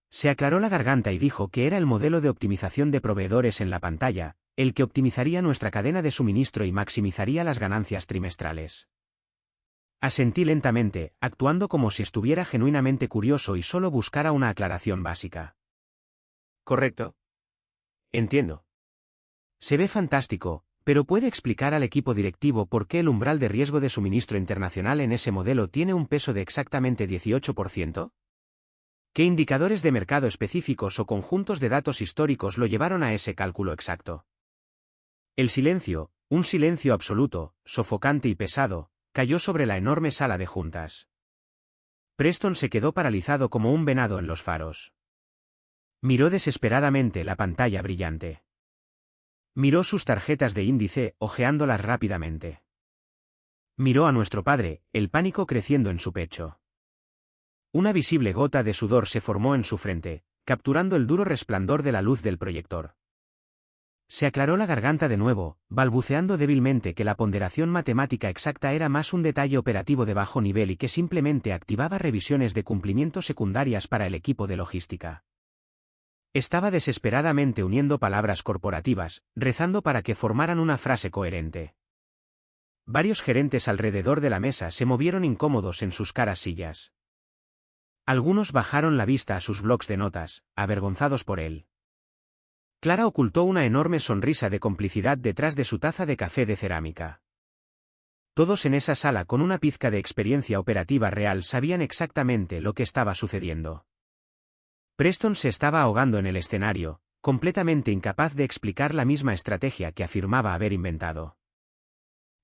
S1: Se aclaró la garganta y dijo que era el modelo de optimización de proveedores en la pantalla, el que optimizaría nuestra cadena de suministro y maximizaría las ganancias trimestrales. Asentí lentamente, actuando como si estuviera genuinamente curioso y solo buscara una aclaración básica. ¿Correcto? Entiendo. Se ve fantástico, pero ¿puede explicar al equipo directivo por qué el umbral de riesgo de suministro internacional en ese modelo tiene un peso de exactamente 18%? ¿Qué indicadores de mercado específicos o conjuntos de datos históricos lo llevaron a ese cálculo exacto? El silencio, un silencio absoluto, sofocante y pesado, cayó sobre la enorme sala de juntas. Preston se quedó paralizado como un venado en los faros. Miró desesperadamente la pantalla brillante. Miró sus tarjetas de índice, hojeándolas rápidamente. Miró a nuestro padre, el pánico creciendo en su pecho. Una visible gota de sudor se formó en su frente, capturando el duro resplandor de la luz del proyector. Se aclaró la garganta de nuevo, balbuceando débilmente que la ponderación matemática exacta era más un detalle operativo de bajo nivel y que simplemente activaba revisiones de cumplimiento secundarias para el equipo de logística. Estaba desesperadamente uniendo palabras corporativas, rezando para que formaran una frase coherente. Varios gerentes alrededor de la mesa se movieron incómodos en sus caras sillas. Algunos bajaron la vista a sus blocs de notas, avergonzados por él. Clara ocultó una enorme sonrisa de complicidad detrás de su taza de café de cerámica. Todos en esa sala con una pizca de experiencia operativa real sabían exactamente lo que estaba sucediendo. Preston se estaba ahogando en el escenario, completamente incapaz de explicar la misma estrategia que afirmaba haber inventado.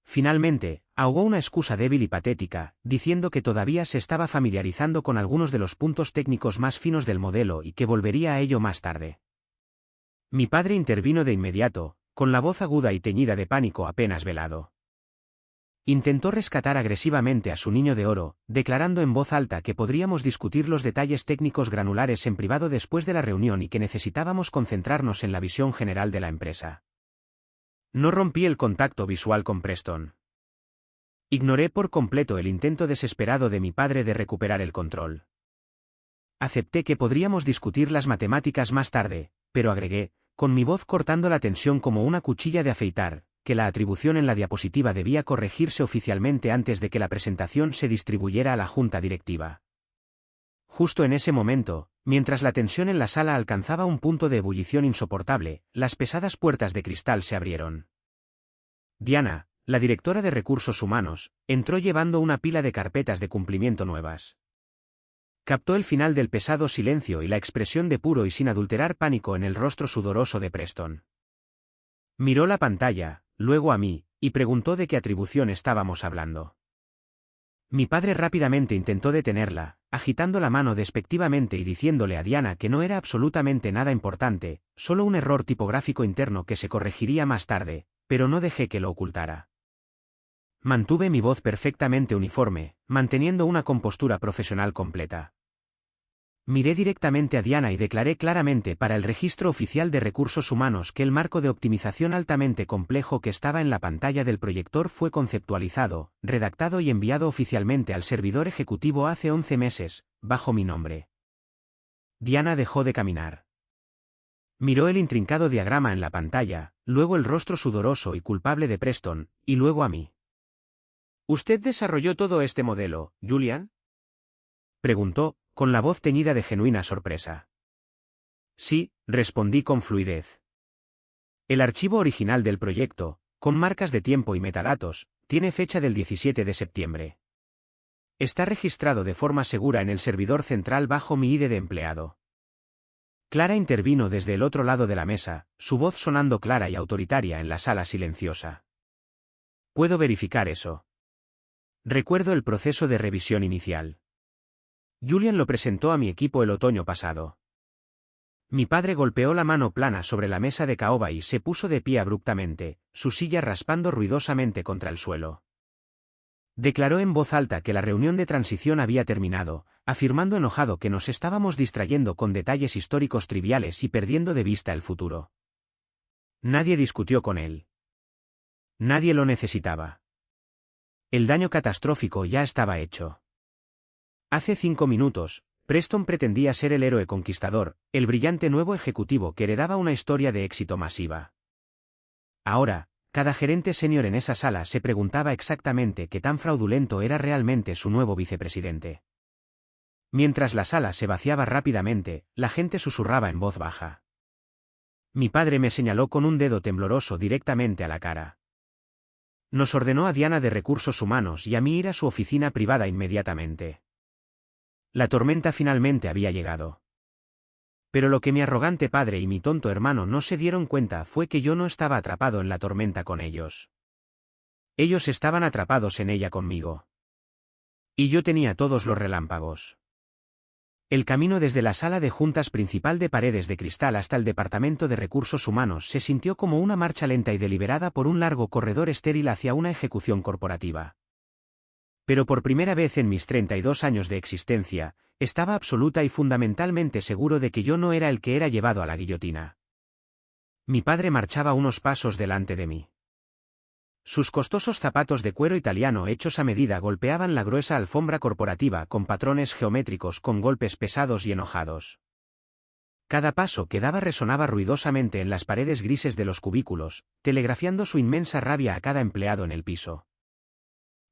S1: Finalmente, ahogó una excusa débil y patética, diciendo que todavía se estaba familiarizando con algunos de los puntos técnicos más finos del modelo y que volvería a ello más tarde. Mi padre intervino de inmediato, con la voz aguda y teñida de pánico apenas velado. Intentó rescatar agresivamente a su niño de oro, declarando en voz alta que podríamos discutir los detalles técnicos granulares en privado después de la reunión y que necesitábamos concentrarnos en la visión general de la empresa. No rompí el contacto visual con Preston. Ignoré por completo el intento desesperado de mi padre de recuperar el control. Acepté que podríamos discutir las matemáticas más tarde, pero agregué, con mi voz cortando la tensión como una cuchilla de afeitar, que la atribución en la diapositiva debía corregirse oficialmente antes de que la presentación se distribuyera a la junta directiva. Justo en ese momento, mientras la tensión en la sala alcanzaba un punto de ebullición insoportable, las pesadas puertas de cristal se abrieron. Diana, la directora de Recursos Humanos, entró llevando una pila de carpetas de cumplimiento nuevas. Captó el final del pesado silencio y la expresión de puro y sin adulterar pánico en el rostro sudoroso de Preston. Miró la pantalla, luego a mí, y preguntó de qué atribución estábamos hablando. Mi padre rápidamente intentó detenerla, agitando la mano despectivamente y diciéndole a Diana que no era absolutamente nada importante, solo un error tipográfico interno que se corregiría más tarde, pero no dejé que lo ocultara. Mantuve mi voz perfectamente uniforme, manteniendo una compostura profesional completa. Miré directamente a Diana y declaré claramente para el registro oficial de recursos humanos que el marco de optimización altamente complejo que estaba en la pantalla del proyector fue conceptualizado, redactado y enviado oficialmente al servidor ejecutivo hace 11 meses, bajo mi nombre. Diana dejó de caminar. Miró el intrincado diagrama en la pantalla, luego el rostro sudoroso y culpable de Preston, y luego a mí. ¿Usted desarrolló todo este modelo, Julian?, preguntó, con la voz teñida de genuina sorpresa. Sí, respondí con fluidez. El archivo original del proyecto, con marcas de tiempo y metadatos, tiene fecha del 17 de septiembre. Está registrado de forma segura en el servidor central bajo mi ID de empleado. Clara intervino desde el otro lado de la mesa, su voz sonando clara y autoritaria en la sala silenciosa. Puedo verificar eso. Recuerdo el proceso de revisión inicial. Julian lo presentó a mi equipo el otoño pasado. Mi padre golpeó la mano plana sobre la mesa de caoba y se puso de pie abruptamente, su silla raspando ruidosamente contra el suelo. Declaró en voz alta que la reunión de transición había terminado, afirmando enojado que nos estábamos distrayendo con detalles históricos triviales y perdiendo de vista el futuro. Nadie discutió con él. Nadie lo necesitaba. El daño catastrófico ya estaba hecho. Hace 5 minutos, Preston pretendía ser el héroe conquistador, el brillante nuevo ejecutivo que heredaba una historia de éxito masiva. Ahora, cada gerente senior en esa sala se preguntaba exactamente qué tan fraudulento era realmente su nuevo vicepresidente. Mientras la sala se vaciaba rápidamente, la gente susurraba en voz baja. Mi padre me señaló con un dedo tembloroso directamente a la cara. Nos ordenó a Diana de Recursos Humanos y a mí ir a su oficina privada inmediatamente. La tormenta finalmente había llegado. Pero lo que mi arrogante padre y mi tonto hermano no se dieron cuenta fue que yo no estaba atrapado en la tormenta con ellos. Ellos estaban atrapados en ella conmigo. Y yo tenía todos los relámpagos. El camino desde la sala de juntas principal de paredes de cristal hasta el departamento de recursos humanos se sintió como una marcha lenta y deliberada por un largo corredor estéril hacia una ejecución corporativa. Pero por primera vez en mis 32 años de existencia, estaba absoluta y fundamentalmente seguro de que yo no era el que era llevado a la guillotina. Mi padre marchaba unos pasos delante de mí. Sus costosos zapatos de cuero italiano hechos a medida golpeaban la gruesa alfombra corporativa con patrones geométricos con golpes pesados y enojados. Cada paso que daba resonaba ruidosamente en las paredes grises de los cubículos, telegrafiando su inmensa rabia a cada empleado en el piso.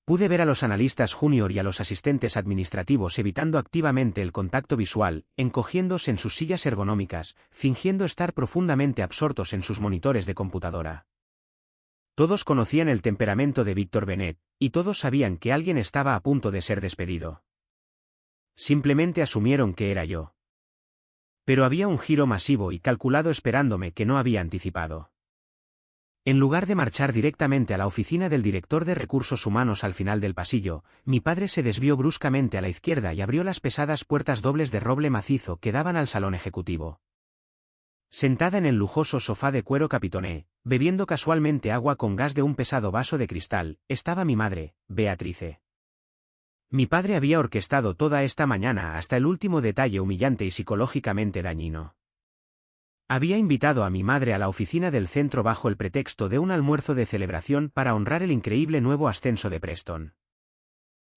S1: Pude ver a los analistas junior y a los asistentes administrativos evitando activamente el contacto visual, encogiéndose en sus sillas ergonómicas, fingiendo estar profundamente absortos en sus monitores de computadora. Todos conocían el temperamento de Víctor Benet, y todos sabían que alguien estaba a punto de ser despedido. Simplemente asumieron que era yo. Pero había un giro masivo y calculado esperándome que no había anticipado. En lugar de marchar directamente a la oficina del director de recursos humanos al final del pasillo, mi padre se desvió bruscamente a la izquierda y abrió las pesadas puertas dobles de roble macizo que daban al salón ejecutivo. Sentada en el lujoso sofá de cuero capitoné, bebiendo casualmente agua con gas de un pesado vaso de cristal, estaba mi madre, Beatrice. Mi padre había orquestado toda esta mañana hasta el último detalle humillante y psicológicamente dañino. Había invitado a mi madre a la oficina del centro bajo el pretexto de un almuerzo de celebración para honrar el increíble nuevo ascenso de Preston.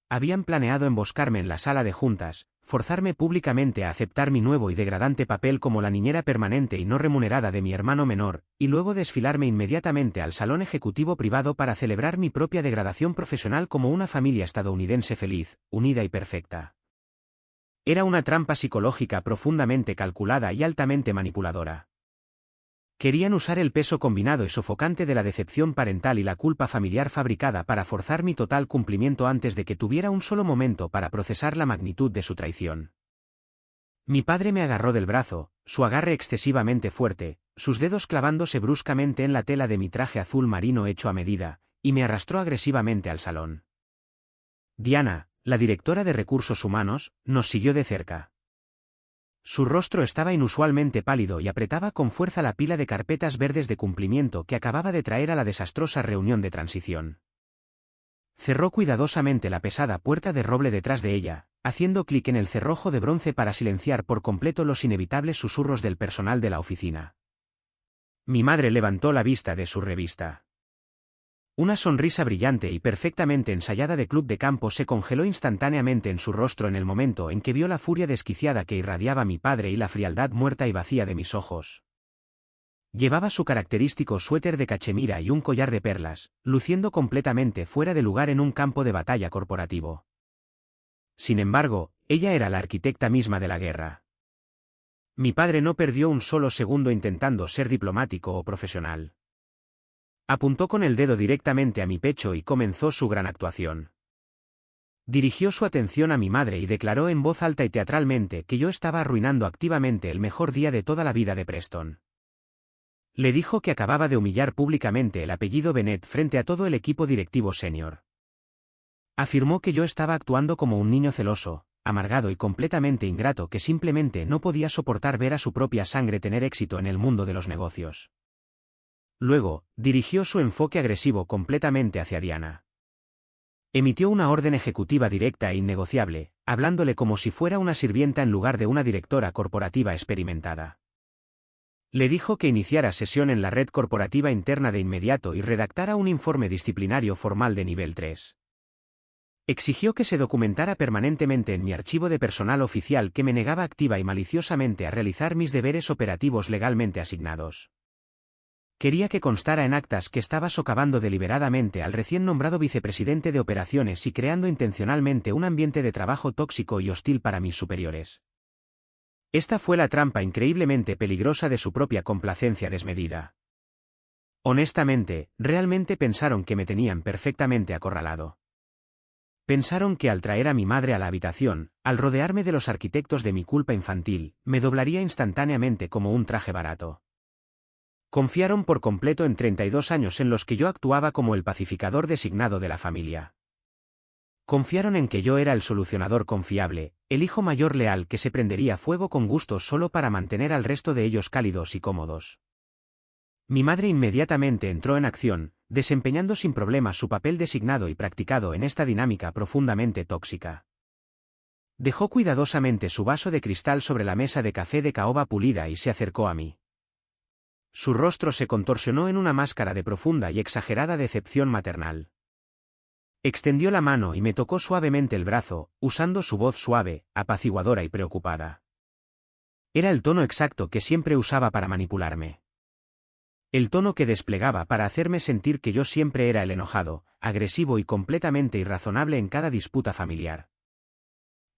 S1: Habían planeado emboscarme en la sala de juntas, forzarme públicamente a aceptar mi nuevo y degradante papel como la niñera permanente y no remunerada de mi hermano menor, y luego desfilarme inmediatamente al salón ejecutivo privado para celebrar mi propia degradación profesional como una familia estadounidense feliz, unida y perfecta. Era una trampa psicológica profundamente calculada y altamente manipuladora. Querían usar el peso combinado y sofocante de la decepción parental y la culpa familiar fabricada para forzar mi total cumplimiento antes de que tuviera un solo momento para procesar la magnitud de su traición. Mi padre me agarró del brazo, su agarre excesivamente fuerte, sus dedos clavándose bruscamente en la tela de mi traje azul marino hecho a medida, y me arrastró agresivamente al salón. Diana, la directora de recursos humanos, nos siguió de cerca. Su rostro estaba inusualmente pálido y apretaba con fuerza la pila de carpetas verdes de cumplimiento que acababa de traer a la desastrosa reunión de transición. Cerró cuidadosamente la pesada puerta de roble detrás de ella, haciendo clic en el cerrojo de bronce para silenciar por completo los inevitables susurros del personal de la oficina. Mi madre levantó la vista de su revista. Una sonrisa brillante y perfectamente ensayada de club de campo se congeló instantáneamente en su rostro en el momento en que vio la furia desquiciada que irradiaba mi padre y la frialdad muerta y vacía de mis ojos. Llevaba su característico suéter de cachemira y un collar de perlas, luciendo completamente fuera de lugar en un campo de batalla corporativo. Sin embargo, ella era la arquitecta misma de la guerra. Mi padre no perdió un solo segundo intentando ser diplomático o profesional. Apuntó con el dedo directamente a mi pecho y comenzó su gran actuación. Dirigió su atención a mi madre y declaró en voz alta y teatralmente que yo estaba arruinando activamente el mejor día de toda la vida de Preston. Le dijo que acababa de humillar públicamente el apellido Benet frente a todo el equipo directivo senior. Afirmó que yo estaba actuando como un niño celoso, amargado y completamente ingrato que simplemente no podía soportar ver a su propia sangre tener éxito en el mundo de los negocios. Luego, dirigió su enfoque agresivo completamente hacia Diana. Emitió una orden ejecutiva directa e innegociable, hablándole como si fuera una sirvienta en lugar de una directora corporativa experimentada. Le dijo que iniciara sesión en la red corporativa interna de inmediato y redactara un informe disciplinario formal de nivel 3. Exigió que se documentara permanentemente en mi archivo de personal oficial que me negaba activa y maliciosamente a realizar mis deberes operativos legalmente asignados. Quería que constara en actas que estaba socavando deliberadamente al recién nombrado vicepresidente de operaciones y creando intencionalmente un ambiente de trabajo tóxico y hostil para mis superiores. Esta fue la trampa increíblemente peligrosa de su propia complacencia desmedida. Honestamente, realmente pensaron que me tenían perfectamente acorralado. Pensaron que al traer a mi madre a la habitación, al rodearme de los arquitectos de mi culpa infantil, me doblaría instantáneamente como un traje barato. Confiaron por completo en 32 años en los que yo actuaba como el pacificador designado de la familia. Confiaron en que yo era el solucionador confiable, el hijo mayor leal que se prendería fuego con gusto solo para mantener al resto de ellos cálidos y cómodos. Mi madre inmediatamente entró en acción, desempeñando sin problemas su papel designado y practicado en esta dinámica profundamente tóxica. Dejó cuidadosamente su vaso de cristal sobre la mesa de café de caoba pulida y se acercó a mí. Su rostro se contorsionó en una máscara de profunda y exagerada decepción maternal. Extendió la mano y me tocó suavemente el brazo, usando su voz suave, apaciguadora y preocupada. Era el tono exacto que siempre usaba para manipularme. El tono que desplegaba para hacerme sentir que yo siempre era el enojado, agresivo y completamente irrazonable en cada disputa familiar.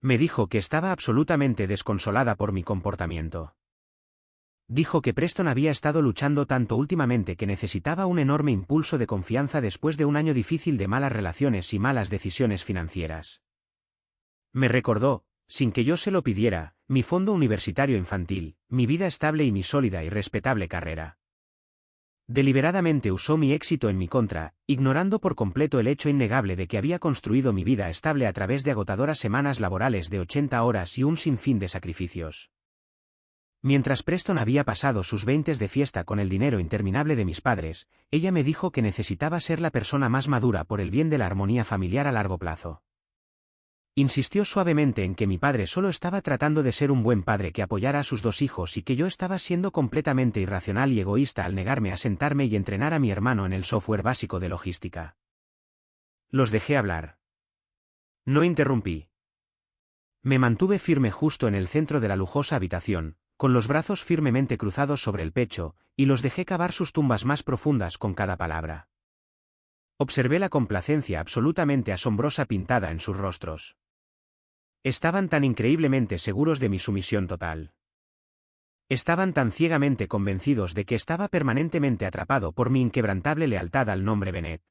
S1: Me dijo que estaba absolutamente desconsolada por mi comportamiento. Dijo que Preston había estado luchando tanto últimamente que necesitaba un enorme impulso de confianza después de un año difícil de malas relaciones y malas decisiones financieras. Me recordó, sin que yo se lo pidiera, mi fondo universitario infantil, mi vida estable y mi sólida y respetable carrera. Deliberadamente usó mi éxito en mi contra, ignorando por completo el hecho innegable de que había construido mi vida estable a través de agotadoras semanas laborales de 80 horas y un sinfín de sacrificios. Mientras Preston había pasado sus 20 de fiesta con el dinero interminable de mis padres, ella me dijo que necesitaba ser la persona más madura por el bien de la armonía familiar a largo plazo. Insistió suavemente en que mi padre solo estaba tratando de ser un buen padre que apoyara a sus dos hijos y que yo estaba siendo completamente irracional y egoísta al negarme a sentarme y entrenar a mi hermano en el software básico de logística. Los dejé hablar. No interrumpí. Me mantuve firme justo en el centro de la lujosa habitación, con los brazos firmemente cruzados sobre el pecho, y los dejé cavar sus tumbas más profundas con cada palabra. Observé la complacencia absolutamente asombrosa pintada en sus rostros. Estaban tan increíblemente seguros de mi sumisión total. Estaban tan ciegamente convencidos de que estaba permanentemente atrapado por mi inquebrantable lealtad al nombre Bennett.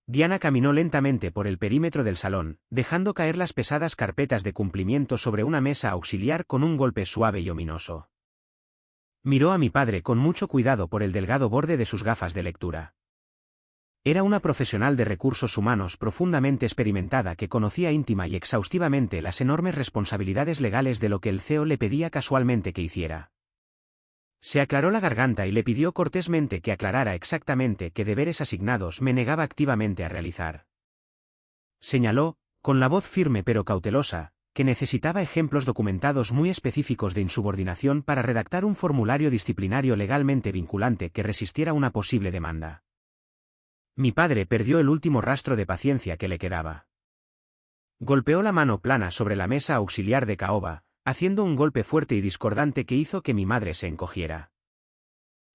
S1: Diana caminó lentamente por el perímetro del salón, dejando caer las pesadas carpetas de cumplimiento sobre una mesa auxiliar con un golpe suave y ominoso. Miró a mi padre con mucho cuidado por el delgado borde de sus gafas de lectura. Era una profesional de recursos humanos profundamente experimentada que conocía íntima y exhaustivamente las enormes responsabilidades legales de lo que el CEO le pedía casualmente que hiciera. Se aclaró la garganta y le pidió cortésmente que aclarara exactamente qué deberes asignados me negaba activamente a realizar. Señaló, con la voz firme pero cautelosa, que necesitaba ejemplos documentados muy específicos de insubordinación para redactar un formulario disciplinario legalmente vinculante que resistiera una posible demanda. Mi padre perdió el último rastro de paciencia que le quedaba. Golpeó la mano plana sobre la mesa auxiliar de caoba, haciendo un golpe fuerte y discordante que hizo que mi madre se encogiera.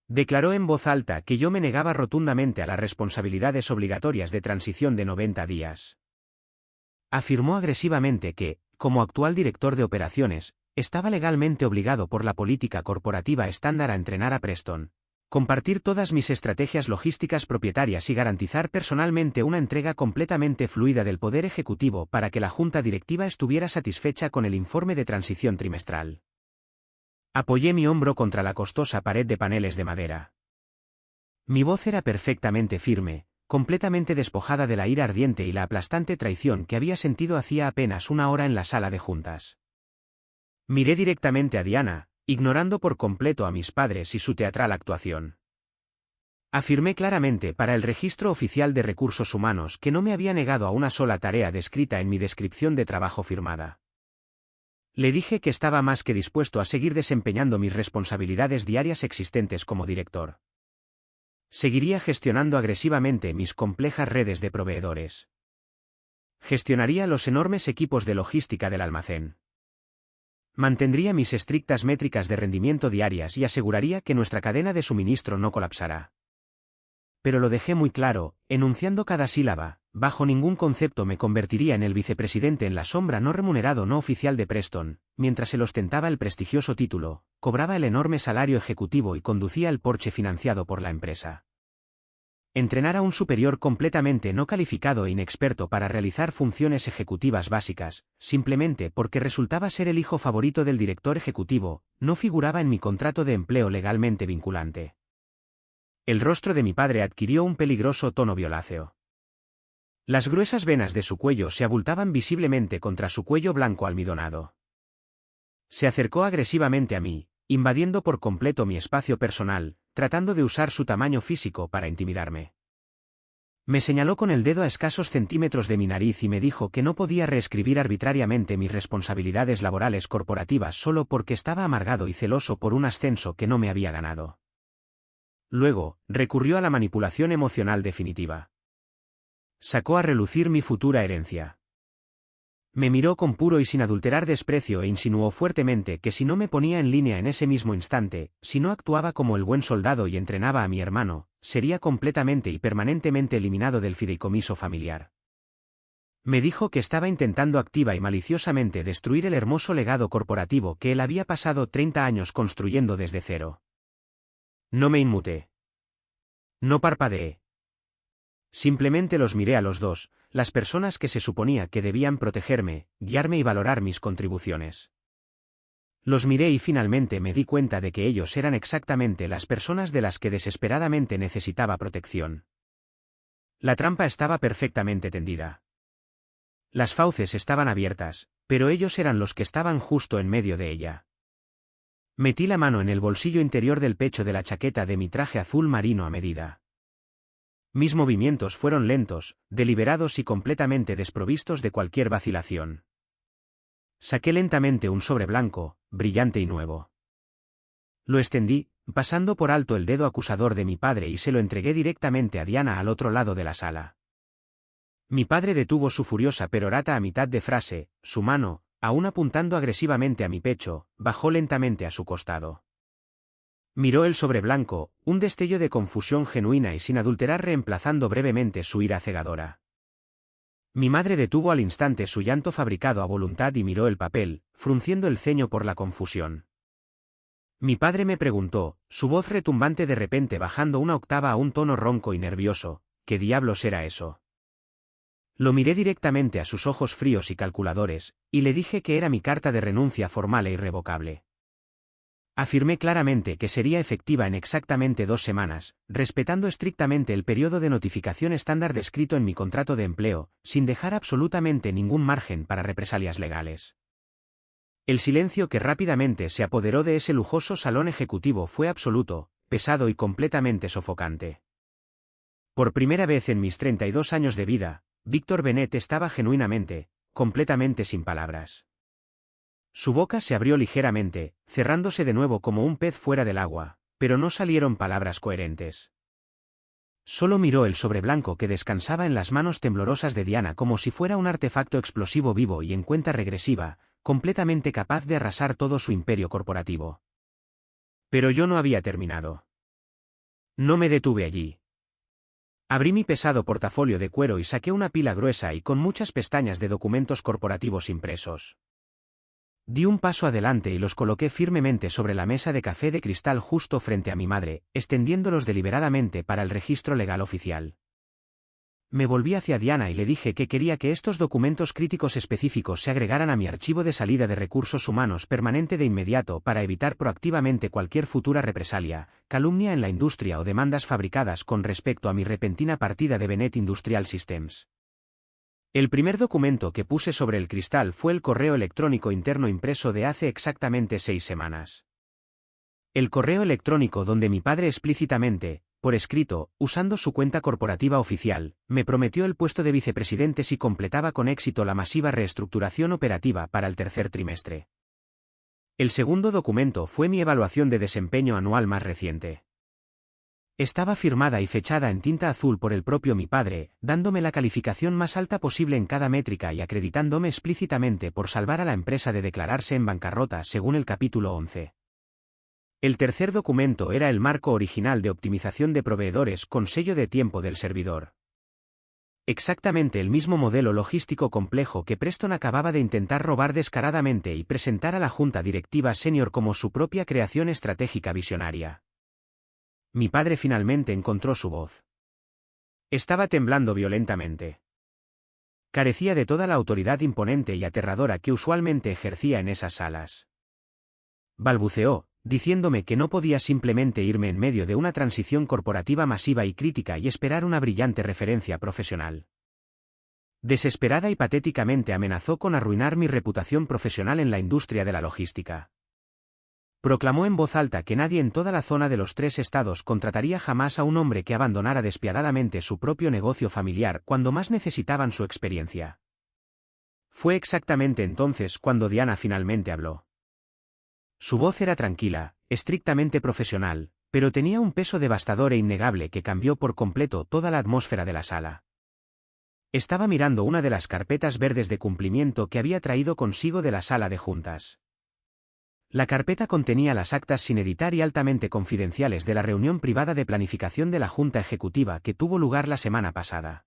S1: Declaró en voz alta que yo me negaba rotundamente a las responsabilidades obligatorias de transición de 90 días. Afirmó agresivamente que, como actual director de operaciones, estaba legalmente obligado por la política corporativa estándar a entrenar a Preston, compartir todas mis estrategias logísticas propietarias y garantizar personalmente una entrega completamente fluida del poder ejecutivo para que la junta directiva estuviera satisfecha con el informe de transición trimestral. Apoyé mi hombro contra la costosa pared de paneles de madera. Mi voz era perfectamente firme, completamente despojada de la ira ardiente y la aplastante traición que había sentido hacía apenas una hora en la sala de juntas. Miré directamente a Diana, ignorando por completo a mis padres y su teatral actuación. Afirmé claramente para el Registro Oficial de Recursos Humanos que no me había negado a una sola tarea descrita en mi descripción de trabajo firmada. Le dije que estaba más que dispuesto a seguir desempeñando mis responsabilidades diarias existentes como director. Seguiría gestionando agresivamente mis complejas redes de proveedores. Gestionaría los enormes equipos de logística del almacén. Mantendría mis estrictas métricas de rendimiento diarias y aseguraría que nuestra cadena de suministro no colapsará. Pero lo dejé muy claro, enunciando cada sílaba, bajo ningún concepto me convertiría en el vicepresidente en la sombra no remunerado no oficial de Preston, mientras él ostentaba el prestigioso título, cobraba el enorme salario ejecutivo y conducía el Porsche financiado por la empresa. Entrenar a un superior completamente no calificado e inexperto para realizar funciones ejecutivas básicas, simplemente porque resultaba ser el hijo favorito del director ejecutivo, no figuraba en mi contrato de empleo legalmente vinculante. El rostro de mi padre adquirió un peligroso tono violáceo. Las gruesas venas de su cuello se abultaban visiblemente contra su cuello blanco almidonado. Se acercó agresivamente a mí, invadiendo por completo mi espacio personal, tratando de usar su tamaño físico para intimidarme. Me señaló con el dedo a escasos centímetros de mi nariz y me dijo que no podía reescribir arbitrariamente mis responsabilidades laborales corporativas solo porque estaba amargado y celoso por un ascenso que no me había ganado. Luego, recurrió a la manipulación emocional definitiva. Sacó a relucir mi futura herencia. Me miró con puro y sin adulterar desprecio e insinuó fuertemente que si no me ponía en línea en ese mismo instante, si no actuaba como el buen soldado y entrenaba a mi hermano, sería completamente y permanentemente eliminado del fideicomiso familiar. Me dijo que estaba intentando activa y maliciosamente destruir el hermoso legado corporativo que él había pasado 30 años construyendo desde cero. No me inmuté. No parpadeé. Simplemente los miré a los dos, las personas que se suponía que debían protegerme, guiarme y valorar mis contribuciones. Los miré y finalmente me di cuenta de que ellos eran exactamente las personas de las que desesperadamente necesitaba protección. La trampa estaba perfectamente tendida. Las fauces estaban abiertas, pero ellos eran los que estaban justo en medio de ella. Metí la mano en el bolsillo interior del pecho de la chaqueta de mi traje azul marino a medida. Mis movimientos fueron lentos, deliberados y completamente desprovistos de cualquier vacilación. Saqué lentamente un sobre blanco, brillante y nuevo. Lo extendí, pasando por alto el dedo acusador de mi padre y se lo entregué directamente a Diana al otro lado de la sala. Mi padre detuvo su furiosa perorata a mitad de frase, su mano, aún apuntando agresivamente a mi pecho, bajó lentamente a su costado. Miró el sobre blanco, un destello de confusión genuina y sin adulterar reemplazando brevemente su ira cegadora. Mi madre detuvo al instante su llanto fabricado a voluntad y miró el papel, frunciendo el ceño por la confusión. Mi padre me preguntó, su voz retumbante de repente bajando una octava a un tono ronco y nervioso, ¿qué diablos era eso? Lo miré directamente a sus ojos fríos y calculadores, y le dije que era mi carta de renuncia formal e irrevocable. Afirmé claramente que sería efectiva en exactamente 2 semanas, respetando estrictamente el periodo de notificación estándar descrito en mi contrato de empleo, sin dejar absolutamente ningún margen para represalias legales. El silencio que rápidamente se apoderó de ese lujoso salón ejecutivo fue absoluto, pesado y completamente sofocante. Por primera vez en mis 32 años de vida, Víctor Bennett estaba genuinamente, completamente sin palabras. Su boca se abrió ligeramente, cerrándose de nuevo como un pez fuera del agua, pero no salieron palabras coherentes. Solo miró el sobre blanco que descansaba en las manos temblorosas de Diana como si fuera un artefacto explosivo vivo y en cuenta regresiva, completamente capaz de arrasar todo su imperio corporativo. Pero yo no había terminado. No me detuve allí. Abrí mi pesado portafolio de cuero y saqué una pila gruesa y con muchas pestañas de documentos corporativos impresos. Di un paso adelante y los coloqué firmemente sobre la mesa de café de cristal justo frente a mi madre, extendiéndolos deliberadamente para el registro legal oficial. Me volví hacia Diana y le dije que quería que estos documentos críticos específicos se agregaran a mi archivo de salida de recursos humanos permanente de inmediato para evitar proactivamente cualquier futura represalia, calumnia en la industria o demandas fabricadas con respecto a mi repentina partida de Bennett Industrial Systems. El primer documento que puse sobre el cristal fue el correo electrónico interno impreso de hace exactamente 6 semanas. El correo electrónico donde mi padre explícitamente, por escrito, usando su cuenta corporativa oficial, me prometió el puesto de vicepresidente si completaba con éxito la masiva reestructuración operativa para el tercer trimestre. El segundo documento fue mi evaluación de desempeño anual más reciente. Estaba firmada y fechada en tinta azul por el propio mi padre, dándome la calificación más alta posible en cada métrica y acreditándome explícitamente por salvar a la empresa de declararse en bancarrota según el capítulo 11. El tercer documento era el marco original de optimización de proveedores con sello de tiempo del servidor. Exactamente el mismo modelo logístico complejo que Preston acababa de intentar robar descaradamente y presentar a la junta directiva senior como su propia creación estratégica visionaria. Mi padre finalmente encontró su voz. Estaba temblando violentamente. Carecía de toda la autoridad imponente y aterradora que usualmente ejercía en esas salas. Balbuceó, diciéndome que no podía simplemente irme en medio de una transición corporativa masiva y crítica y esperar una brillante referencia profesional. Desesperada y patéticamente amenazó con arruinar mi reputación profesional en la industria de la logística. Proclamó en voz alta que nadie en toda la zona de los 3 estados contrataría jamás a un hombre que abandonara despiadadamente su propio negocio familiar cuando más necesitaban su experiencia. Fue exactamente entonces cuando Diana finalmente habló. Su voz era tranquila, estrictamente profesional, pero tenía un peso devastador e innegable que cambió por completo toda la atmósfera de la sala. Estaba mirando una de las carpetas verdes de cumplimiento que había traído consigo de la sala de juntas. La carpeta contenía las actas sin editar y altamente confidenciales de la reunión privada de planificación de la Junta Ejecutiva que tuvo lugar la semana pasada.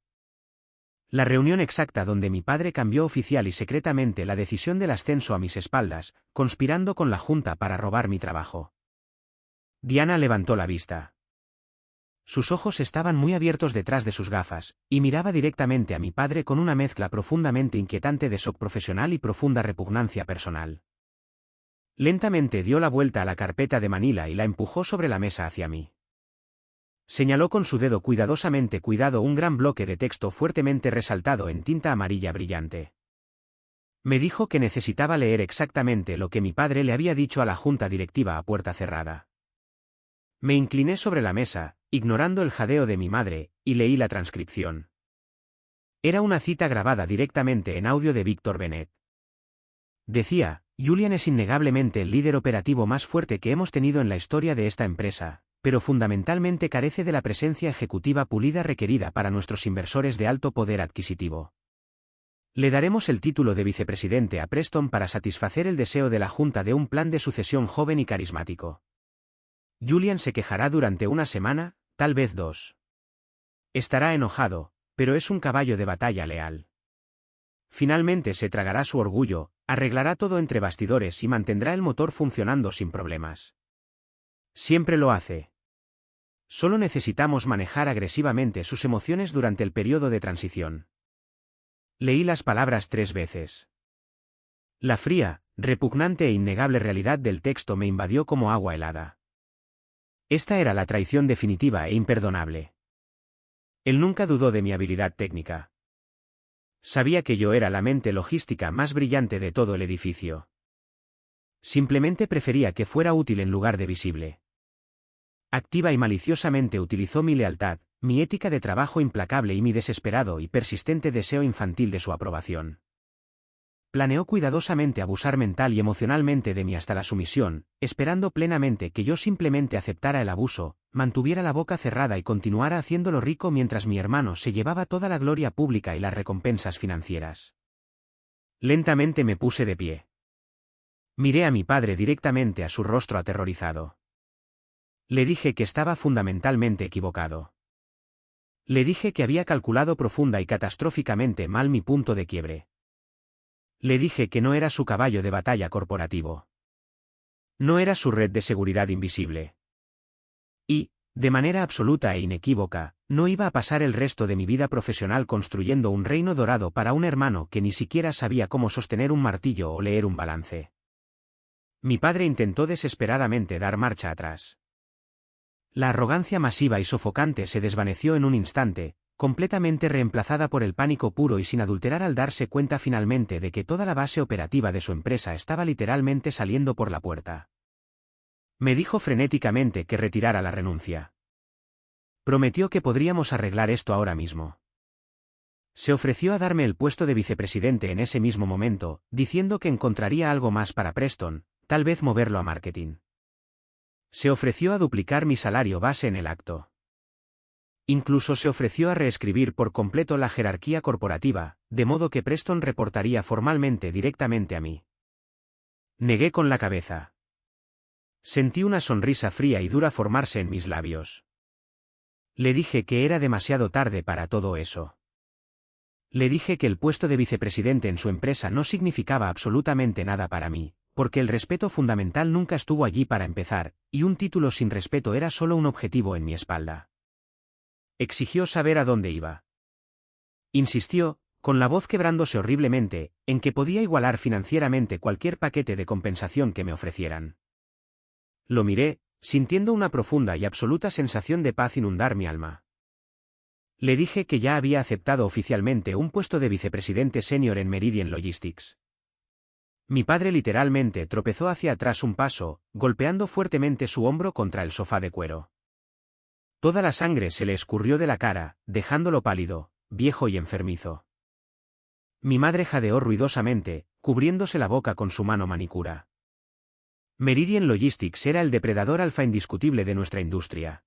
S1: La reunión exacta donde mi padre cambió oficial y secretamente la decisión del ascenso a mis espaldas, conspirando con la Junta para robar mi trabajo. Diana levantó la vista. Sus ojos estaban muy abiertos detrás de sus gafas, y miraba directamente a mi padre con una mezcla profundamente inquietante de shock profesional y profunda repugnancia personal. Lentamente dio la vuelta a la carpeta de Manila y la empujó sobre la mesa hacia mí. Señaló con su dedo cuidadosamente cuidado un gran bloque de texto fuertemente resaltado en tinta amarilla brillante. Me dijo que necesitaba leer exactamente lo que mi padre le había dicho a la junta directiva a puerta cerrada. Me incliné sobre la mesa, ignorando el jadeo de mi madre, y leí la transcripción. Era una cita grabada directamente en audio de Víctor Bennett. Decía: Julian es innegablemente el líder operativo más fuerte que hemos tenido en la historia de esta empresa, pero fundamentalmente carece de la presencia ejecutiva pulida requerida para nuestros inversores de alto poder adquisitivo. Le daremos el título de vicepresidente a Preston para satisfacer el deseo de la Junta de un plan de sucesión joven y carismático. Julian se quejará durante una semana, tal vez 2. Estará enojado, pero es un caballo de batalla leal. Finalmente se tragará su orgullo, arreglará todo entre bastidores y mantendrá el motor funcionando sin problemas. Siempre lo hace. Solo necesitamos manejar agresivamente sus emociones durante el periodo de transición. Leí las palabras 3 veces. La fría, repugnante e innegable realidad del texto me invadió como agua helada. Esta era la traición definitiva e imperdonable. Él nunca dudó de mi habilidad técnica. Sabía que yo era la mente logística más brillante de todo el edificio. Simplemente prefería que fuera útil en lugar de visible. Activa y maliciosamente utilizó mi lealtad, mi ética de trabajo implacable y mi desesperado y persistente deseo infantil de su aprobación. Planeó cuidadosamente abusar mental y emocionalmente de mí hasta la sumisión, esperando plenamente que yo simplemente aceptara el abuso, mantuviera la boca cerrada y continuara haciéndolo rico mientras mi hermano se llevaba toda la gloria pública y las recompensas financieras. Lentamente me puse de pie. Miré a mi padre directamente a su rostro aterrorizado. Le dije que estaba fundamentalmente equivocado. Le dije que había calculado profunda y catastróficamente mal mi punto de quiebre. Le dije que no era su caballo de batalla corporativo. No era su red de seguridad invisible. Y, de manera absoluta e inequívoca, no iba a pasar el resto de mi vida profesional construyendo un reino dorado para un hermano que ni siquiera sabía cómo sostener un martillo o leer un balance. Mi padre intentó desesperadamente dar marcha atrás. La arrogancia masiva y sofocante se desvaneció en un instante, completamente reemplazada por el pánico puro y sin adulterar al darse cuenta finalmente de que toda la base operativa de su empresa estaba literalmente saliendo por la puerta. Me dijo frenéticamente que retirara la renuncia. Prometió que podríamos arreglar esto ahora mismo. Se ofreció a darme el puesto de vicepresidente en ese mismo momento, diciendo que encontraría algo más para Preston, tal vez moverlo a marketing. Se ofreció a duplicar mi salario base en el acto. Incluso se ofreció a reescribir por completo la jerarquía corporativa, de modo que Preston reportaría formalmente directamente a mí. Negué con la cabeza. Sentí una sonrisa fría y dura formarse en mis labios. Le dije que era demasiado tarde para todo eso. Le dije que el puesto de vicepresidente en su empresa no significaba absolutamente nada para mí, porque el respeto fundamental nunca estuvo allí para empezar, y un título sin respeto era solo un objetivo en mi espalda. Exigió saber a dónde iba. Insistió, con la voz quebrándose horriblemente, en que podía igualar financieramente cualquier paquete de compensación que me ofrecieran. Lo miré, sintiendo una profunda y absoluta sensación de paz inundar mi alma. Le dije que ya había aceptado oficialmente un puesto de vicepresidente senior en Meridian Logistics. Mi padre literalmente tropezó hacia atrás un paso, golpeando fuertemente su hombro contra el sofá de cuero. Toda la sangre se le escurrió de la cara, dejándolo pálido, viejo y enfermizo. Mi madre jadeó ruidosamente, cubriéndose la boca con su mano manicura. Meridian Logistics era el depredador alfa indiscutible de nuestra industria.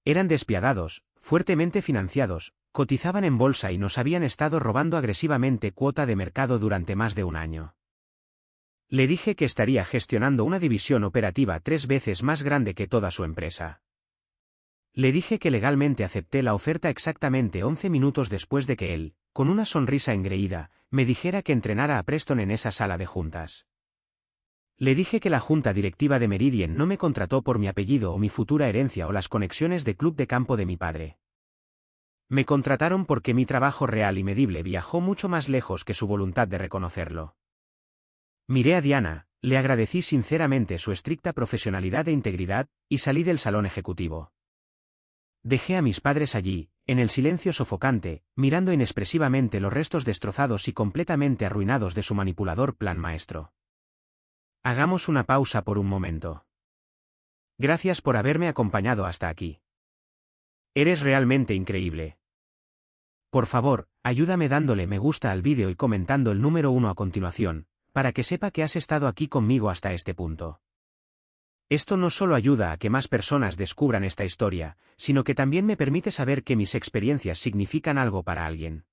S1: Eran despiadados, fuertemente financiados, cotizaban en bolsa y nos habían estado robando agresivamente cuota de mercado durante más de un año. Le dije que estaría gestionando una división operativa 3 veces más grande que toda su empresa. Le dije que legalmente acepté la oferta exactamente 11 minutos después de que él, con una sonrisa engreída, me dijera que entrenara a Preston en esa sala de juntas. Le dije que la junta directiva de Meridian no me contrató por mi apellido o mi futura herencia o las conexiones de club de campo de mi padre. Me contrataron porque mi trabajo real y medible viajó mucho más lejos que su voluntad de reconocerlo. Miré a Diana, le agradecí sinceramente su estricta profesionalidad e integridad, y salí del salón ejecutivo. Dejé a mis padres allí, en el silencio sofocante, mirando inexpresivamente los restos destrozados y completamente arruinados de su manipulador plan maestro. Hagamos una pausa por un momento. Gracias por haberme acompañado hasta aquí. Eres realmente increíble. Por favor, ayúdame dándole me gusta al vídeo y comentando el número 1 a continuación, para que sepa que has estado aquí conmigo hasta este punto. Esto no solo ayuda a que más personas descubran esta historia, sino que también me permite saber que mis experiencias significan algo para alguien.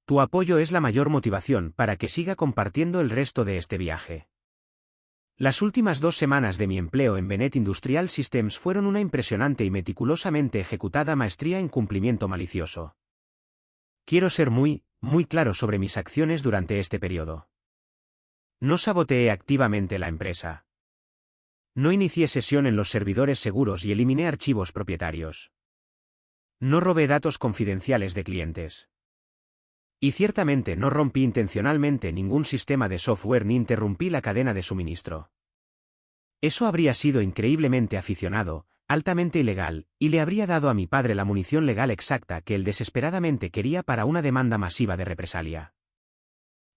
S1: Tu apoyo es la mayor motivación para que siga compartiendo el resto de este viaje. Las últimas 2 semanas de mi empleo en Bennett Industrial Systems fueron una impresionante y meticulosamente ejecutada maestría en cumplimiento malicioso. Quiero ser muy claro sobre mis acciones durante este periodo. No saboteé activamente la empresa. No inicié sesión en los servidores seguros y eliminé archivos propietarios. No robé datos confidenciales de clientes. Y ciertamente no rompí intencionalmente ningún sistema de software ni interrumpí la cadena de suministro. Eso habría sido increíblemente aficionado, altamente ilegal, y le habría dado a mi padre la munición legal exacta que él desesperadamente quería para una demanda masiva de represalia.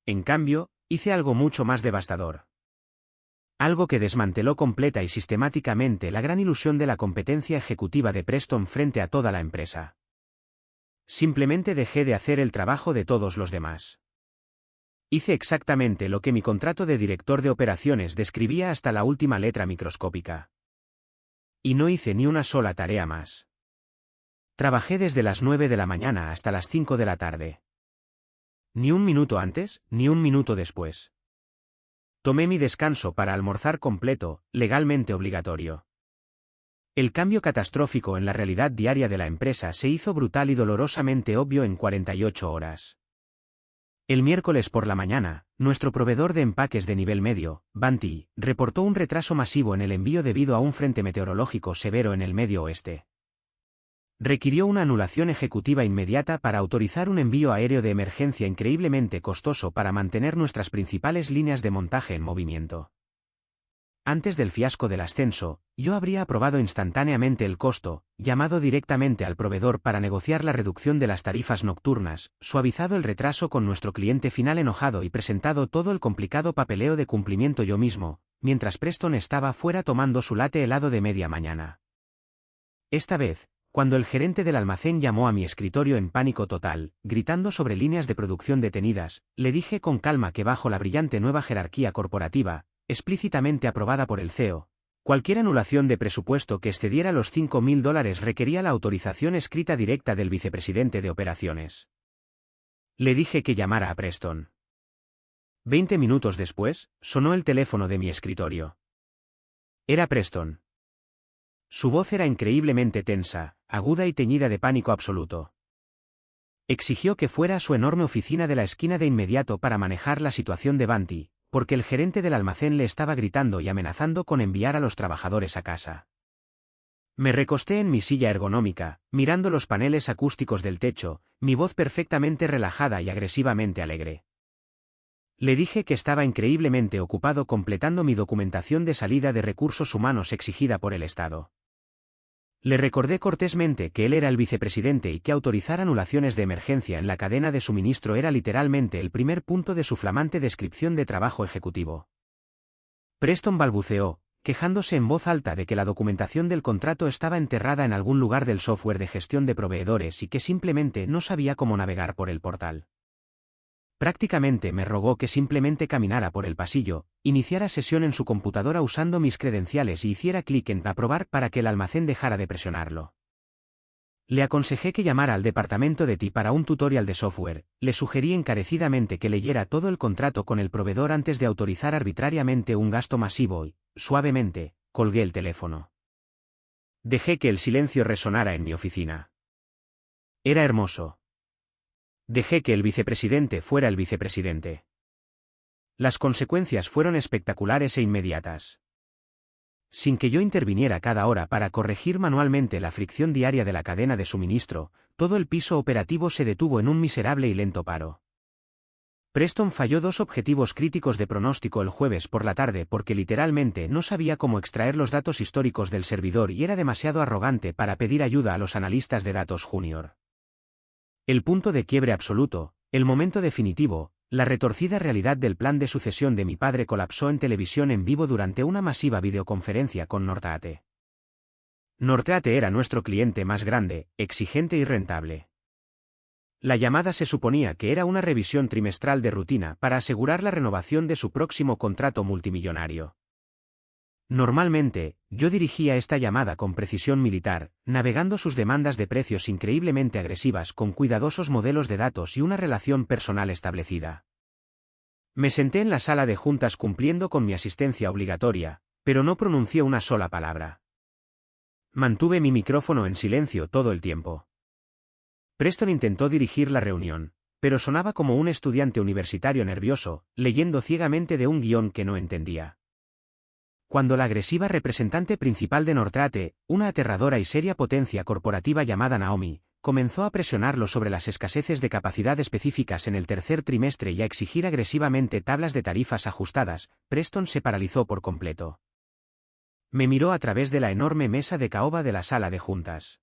S1: En cambio, hice algo mucho más devastador. Algo que desmanteló completa y sistemáticamente la gran ilusión de la competencia ejecutiva de Preston frente a toda la empresa. Simplemente dejé de hacer el trabajo de todos los demás. Hice exactamente lo que mi contrato de director de operaciones describía hasta la última letra microscópica. Y no hice ni una sola tarea más. Trabajé desde las 9 de la mañana hasta las 5 de la tarde. Ni un minuto antes, ni un minuto después. Tomé mi descanso para almorzar completo, legalmente obligatorio. El cambio catastrófico en la realidad diaria de la empresa se hizo brutal y dolorosamente obvio en 48 horas. El miércoles por la mañana, nuestro proveedor de empaques de nivel medio, Vanti, reportó un retraso masivo en el envío debido a un frente meteorológico severo en el Medio Oeste. Requirió una anulación ejecutiva inmediata para autorizar un envío aéreo de emergencia increíblemente costoso para mantener nuestras principales líneas de montaje en movimiento. Antes del fiasco del ascenso, yo habría aprobado instantáneamente el costo, llamado directamente al proveedor para negociar la reducción de las tarifas nocturnas, suavizado el retraso con nuestro cliente final enojado y presentado todo el complicado papeleo de cumplimiento yo mismo, mientras Preston estaba fuera tomando su latte helado de media mañana. Esta vez, cuando el gerente del almacén llamó a mi escritorio en pánico total, gritando sobre líneas de producción detenidas, le dije con calma que bajo la brillante nueva jerarquía corporativa, explícitamente aprobada por el CEO, cualquier anulación de presupuesto que excediera los $5.000 requería la autorización escrita directa del vicepresidente de operaciones. Le dije que llamara a Preston. 20 minutos después, sonó el teléfono de mi escritorio. Era Preston. Su voz era increíblemente tensa, aguda y teñida de pánico absoluto. Exigió que fuera a su enorme oficina de la esquina de inmediato para manejar la situación de Vanti, porque el gerente del almacén le estaba gritando y amenazando con enviar a los trabajadores a casa. Me recosté en mi silla ergonómica, mirando los paneles acústicos del techo, mi voz perfectamente relajada y agresivamente alegre. Le dije que estaba increíblemente ocupado completando mi documentación de salida de recursos humanos exigida por el Estado. Le recordé cortésmente que él era el vicepresidente y que autorizar anulaciones de emergencia en la cadena de suministro era literalmente el primer punto de su flamante descripción de trabajo ejecutivo. Preston balbuceó, quejándose en voz alta de que la documentación del contrato estaba enterrada en algún lugar del software de gestión de proveedores y que simplemente no sabía cómo navegar por el portal. Prácticamente me rogó que simplemente caminara por el pasillo, iniciara sesión en su computadora usando mis credenciales y hiciera clic en aprobar para que el almacén dejara de presionarlo. Le aconsejé que llamara al departamento de TI para un tutorial de software, le sugerí encarecidamente que leyera todo el contrato con el proveedor antes de autorizar arbitrariamente un gasto masivo y, suavemente, colgué el teléfono. Dejé que el silencio resonara en mi oficina. Era hermoso. Dejé que el vicepresidente fuera el vicepresidente. Las consecuencias fueron espectaculares e inmediatas. Sin que yo interviniera cada hora para corregir manualmente la fricción diaria de la cadena de suministro, todo el piso operativo se detuvo en un miserable y lento paro. Preston falló 2 objetivos críticos de pronóstico el jueves por la tarde porque literalmente no sabía cómo extraer los datos históricos del servidor y era demasiado arrogante para pedir ayuda a los analistas de datos junior. El punto de quiebre absoluto, el momento definitivo, la retorcida realidad del plan de sucesión de mi padre colapsó en televisión en vivo durante una masiva videoconferencia con Northgate. Northgate era nuestro cliente más grande, exigente y rentable. La llamada se suponía que era una revisión trimestral de rutina para asegurar la renovación de su próximo contrato multimillonario. Normalmente, yo dirigía esta llamada con precisión militar, navegando sus demandas de precios increíblemente agresivas con cuidadosos modelos de datos y una relación personal establecida. Me senté en la sala de juntas cumpliendo con mi asistencia obligatoria, pero no pronuncié una sola palabra. Mantuve mi micrófono en silencio todo el tiempo. Preston intentó dirigir la reunión, pero sonaba como un estudiante universitario nervioso, leyendo ciegamente de un guión que no entendía. Cuando la agresiva representante principal de Northgate, una aterradora y seria potencia corporativa llamada Naomi, comenzó a presionarlo sobre las escaseces de capacidad específicas en el tercer trimestre y a exigir agresivamente tablas de tarifas ajustadas, Preston se paralizó por completo. Me miró a través de la enorme mesa de caoba de la sala de juntas.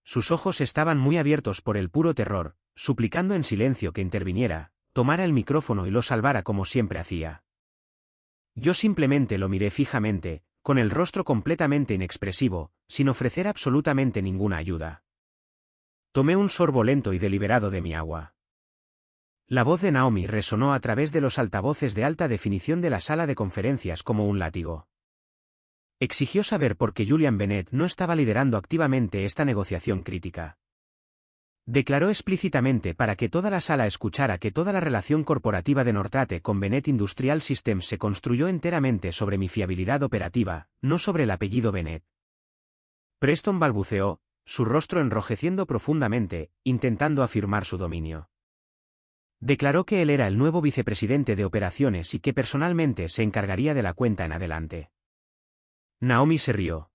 S1: Sus ojos estaban muy abiertos por el puro terror, suplicando en silencio que interviniera, tomara el micrófono y lo salvara como siempre hacía. Yo simplemente lo miré fijamente, con el rostro completamente inexpresivo, sin ofrecer absolutamente ninguna ayuda. Tomé un sorbo lento y deliberado de mi agua. La voz de Naomi resonó a través de los altavoces de alta definición de la sala de conferencias como un látigo. Exigió saber por qué Julian Bennett no estaba liderando activamente esta negociación crítica. Declaró explícitamente para que toda la sala escuchara que toda la relación corporativa de Northgate con Bennett Industrial Systems se construyó enteramente sobre mi fiabilidad operativa, no sobre el apellido Bennett. Preston balbuceó, su rostro enrojeciendo profundamente, intentando afirmar su dominio. Declaró que él era el nuevo vicepresidente de operaciones y que personalmente se encargaría de la cuenta en adelante. Naomi se rió.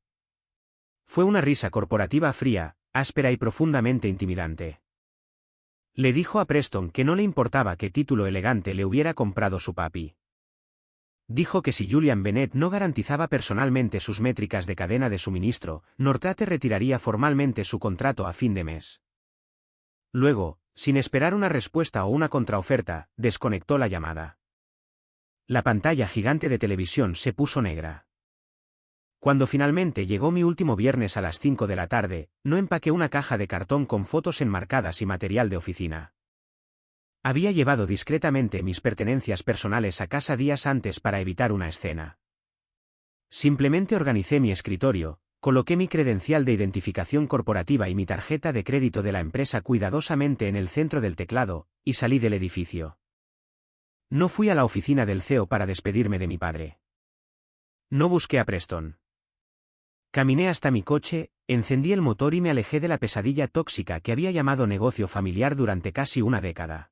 S1: Fue una risa corporativa fría, áspera y profundamente intimidante. Le dijo a Preston que no le importaba qué título elegante le hubiera comprado su papi. Dijo que si Julian Bennett no garantizaba personalmente sus métricas de cadena de suministro, Northgate retiraría formalmente su contrato a fin de mes. Luego, sin esperar una respuesta o una contraoferta, desconectó la llamada. La pantalla gigante de televisión se puso negra. Cuando finalmente llegó mi último viernes a las 5 de la tarde, no empaqué una caja de cartón con fotos enmarcadas y material de oficina. Había llevado discretamente mis pertenencias personales a casa días antes para evitar una escena. Simplemente organicé mi escritorio, coloqué mi credencial de identificación corporativa y mi tarjeta de crédito de la empresa cuidadosamente en el centro del teclado, y salí del edificio. No fui a la oficina del CEO para despedirme de mi padre. No busqué a Preston. Caminé hasta mi coche, encendí el motor y me alejé de la pesadilla tóxica que había llamado negocio familiar durante casi una década.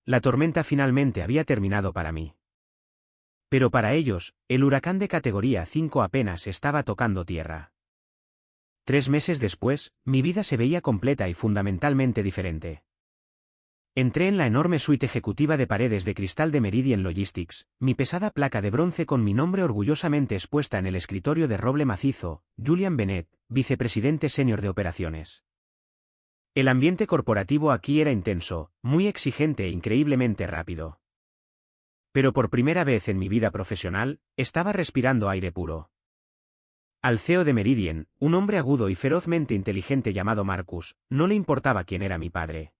S1: La tormenta finalmente había terminado para mí. Pero para ellos, el huracán de categoría 5 apenas estaba tocando tierra. 3 meses después, mi vida se veía completa y fundamentalmente diferente. Entré en la enorme suite ejecutiva de paredes de cristal de Meridian Logistics, mi pesada placa de bronce con mi nombre orgullosamente expuesta en el escritorio de roble macizo, Julian Bennett, vicepresidente senior de operaciones. El ambiente corporativo aquí era intenso, muy exigente e increíblemente rápido. Pero por primera vez en mi vida profesional, estaba respirando aire puro. Al CEO de Meridian, un hombre agudo y ferozmente inteligente llamado Marcus, no le importaba quién era mi padre.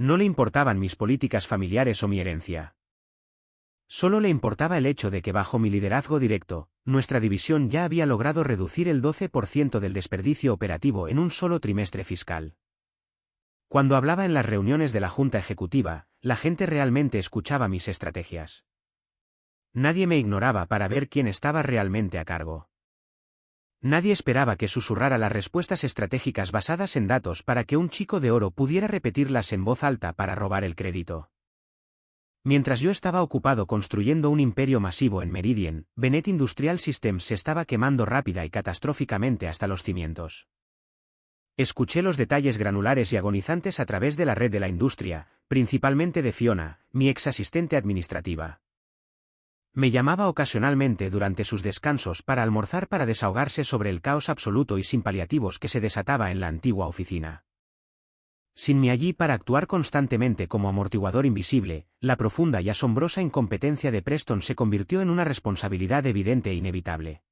S1: No le importaban mis políticas familiares o mi herencia. Solo le importaba el hecho de que bajo mi liderazgo directo, nuestra división ya había logrado reducir el 12% del desperdicio operativo en un solo trimestre fiscal. Cuando hablaba en las reuniones de la Junta Ejecutiva, la gente realmente escuchaba mis estrategias. Nadie me ignoraba para ver quién estaba realmente a cargo. Nadie esperaba que susurrara las respuestas estratégicas basadas en datos para que un chico de oro pudiera repetirlas en voz alta para robar el crédito. Mientras yo estaba ocupado construyendo un imperio masivo en Meridian, Bennett Industrial Systems se estaba quemando rápida y catastróficamente hasta los cimientos. Escuché los detalles granulares y agonizantes a través de la red de la industria, principalmente de Fiona, mi ex asistente administrativa. Me llamaba ocasionalmente durante sus descansos para almorzar para desahogarse sobre el caos absoluto y sin paliativos que se desataba en la antigua oficina. Sin mí allí para actuar constantemente como amortiguador invisible, la profunda y asombrosa incompetencia de Preston se convirtió en una responsabilidad evidente e inevitable.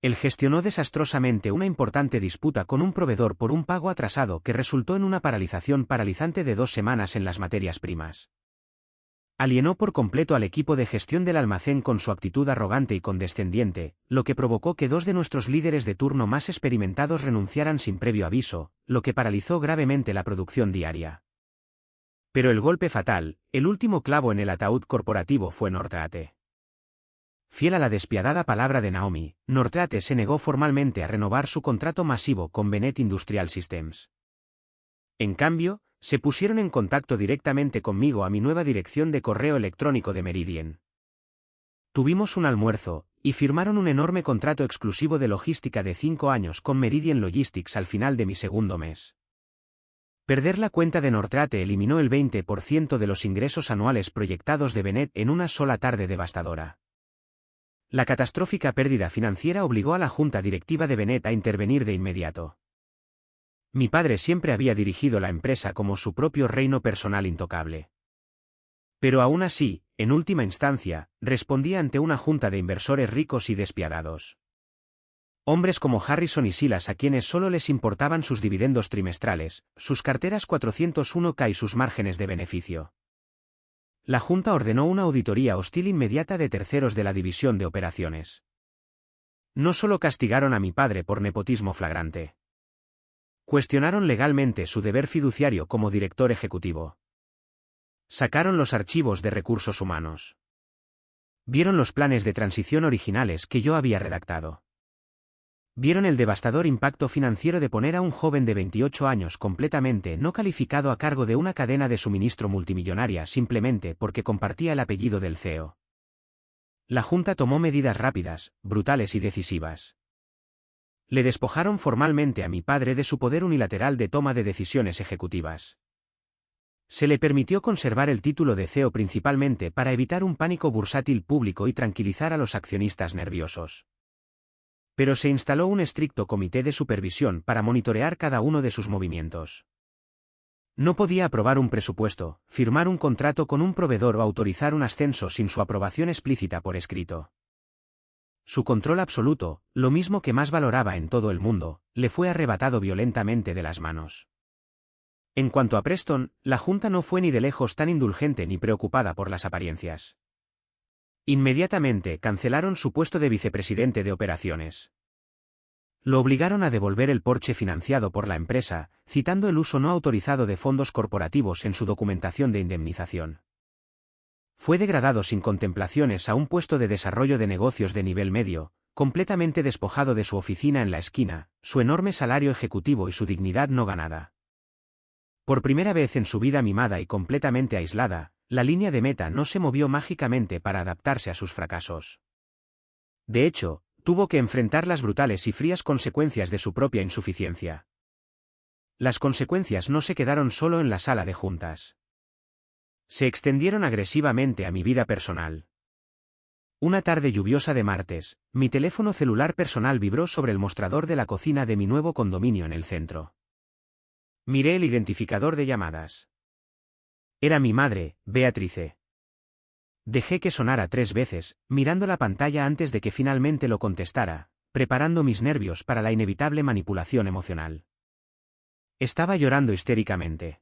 S1: Él gestionó desastrosamente una importante disputa con un proveedor por un pago atrasado que resultó en una paralización paralizante de 2 semanas en las materias primas. Alienó por completo al equipo de gestión del almacén con su actitud arrogante y condescendiente, lo que provocó que 2 de nuestros líderes de turno más experimentados renunciaran sin previo aviso, lo que paralizó gravemente la producción diaria. Pero el golpe fatal, el último clavo en el ataúd corporativo fue Northgate. Fiel a la despiadada palabra de Naomi, Northgate se negó formalmente a renovar su contrato masivo con Bennett Industrial Systems. En cambio, se pusieron en contacto directamente conmigo a mi nueva dirección de correo electrónico de Meridian. Tuvimos un almuerzo, y firmaron un enorme contrato exclusivo de logística de 5 años con Meridian Logistics al final de mi segundo mes. Perder la cuenta de Northgate eliminó el 20% de los ingresos anuales proyectados de Bennett en una sola tarde devastadora. La catastrófica pérdida financiera obligó a la junta directiva de Bennett a intervenir de inmediato. Mi padre siempre había dirigido la empresa como su propio reino personal intocable. Pero aún así, en última instancia, respondía ante una junta de inversores ricos y despiadados. Hombres como Harrison y Silas a quienes solo les importaban sus dividendos trimestrales, sus carteras 401k y sus márgenes de beneficio. La junta ordenó una auditoría hostil inmediata de terceros de la división de operaciones. No solo castigaron a mi padre por nepotismo flagrante. Cuestionaron legalmente su deber fiduciario como director ejecutivo. Sacaron los archivos de recursos humanos. Vieron los planes de transición originales que yo había redactado. Vieron el devastador impacto financiero de poner a un joven de 28 años completamente no calificado a cargo de una cadena de suministro multimillonaria simplemente porque compartía el apellido del CEO. La Junta tomó medidas rápidas, brutales y decisivas. Le despojaron formalmente a mi padre de su poder unilateral de toma de decisiones ejecutivas. Se le permitió conservar el título de CEO principalmente para evitar un pánico bursátil público y tranquilizar a los accionistas nerviosos. Pero se instaló un estricto comité de supervisión para monitorear cada uno de sus movimientos. No podía aprobar un presupuesto, firmar un contrato con un proveedor o autorizar un ascenso sin su aprobación explícita por escrito. Su control absoluto, lo mismo que más valoraba en todo el mundo, le fue arrebatado violentamente de las manos. En cuanto a Preston, la Junta no fue ni de lejos tan indulgente ni preocupada por las apariencias. Inmediatamente cancelaron su puesto de vicepresidente de operaciones. Lo obligaron a devolver el porche financiado por la empresa, citando el uso no autorizado de fondos corporativos en su documentación de indemnización. Fue degradado sin contemplaciones a un puesto de desarrollo de negocios de nivel medio, completamente despojado de su oficina en la esquina, su enorme salario ejecutivo y su dignidad no ganada. Por primera vez en su vida mimada y completamente aislada, la línea de meta no se movió mágicamente para adaptarse a sus fracasos. De hecho, tuvo que enfrentar las brutales y frías consecuencias de su propia insuficiencia. Las consecuencias no se quedaron solo en la sala de juntas. Se extendieron agresivamente a mi vida personal. Una tarde lluviosa de martes, mi teléfono celular personal vibró sobre el mostrador de la cocina de mi nuevo condominio en el centro. Miré el identificador de llamadas. Era mi madre, Beatrice. Dejé que sonara 3 veces, mirando la pantalla antes de que finalmente lo contestara, preparando mis nervios para la inevitable manipulación emocional. Estaba llorando histéricamente.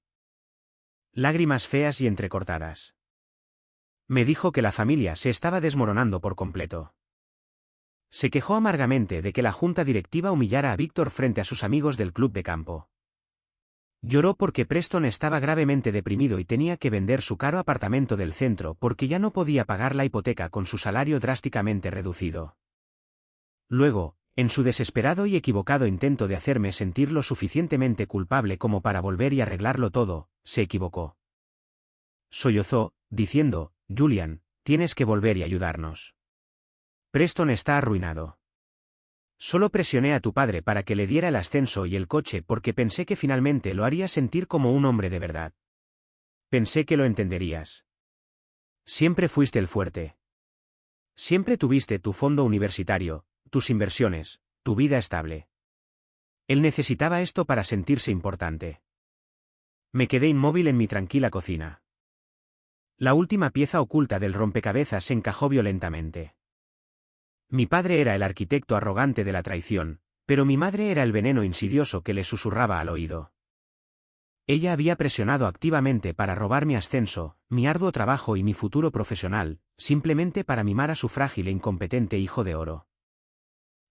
S1: Lágrimas feas y entrecortadas. Me dijo que la familia se estaba desmoronando por completo. Se quejó amargamente de que la junta directiva humillara a Víctor frente a sus amigos del club de campo. Lloró porque Preston estaba gravemente deprimido y tenía que vender su caro apartamento del centro porque ya no podía pagar la hipoteca con su salario drásticamente reducido. Luego, En su desesperado y equivocado intento de hacerme sentir lo suficientemente culpable como para volver y arreglarlo todo, se equivocó. Sollozó, diciendo, Julian, tienes que volver y ayudarnos. Preston está arruinado. Solo presioné a tu padre para que le diera el ascenso y el coche porque pensé que finalmente lo haría sentir como un hombre de verdad. Pensé que lo entenderías. Siempre fuiste el fuerte. Siempre tuviste tu fondo universitario, tus inversiones, tu vida estable. Él necesitaba esto para sentirse importante. Me quedé inmóvil en mi tranquila cocina. La última pieza oculta del rompecabezas se encajó violentamente. Mi padre era el arquitecto arrogante de la traición, pero mi madre era el veneno insidioso que le susurraba al oído. Ella había presionado activamente para robar mi ascenso, mi arduo trabajo y mi futuro profesional, simplemente para mimar a su frágil e incompetente hijo de oro.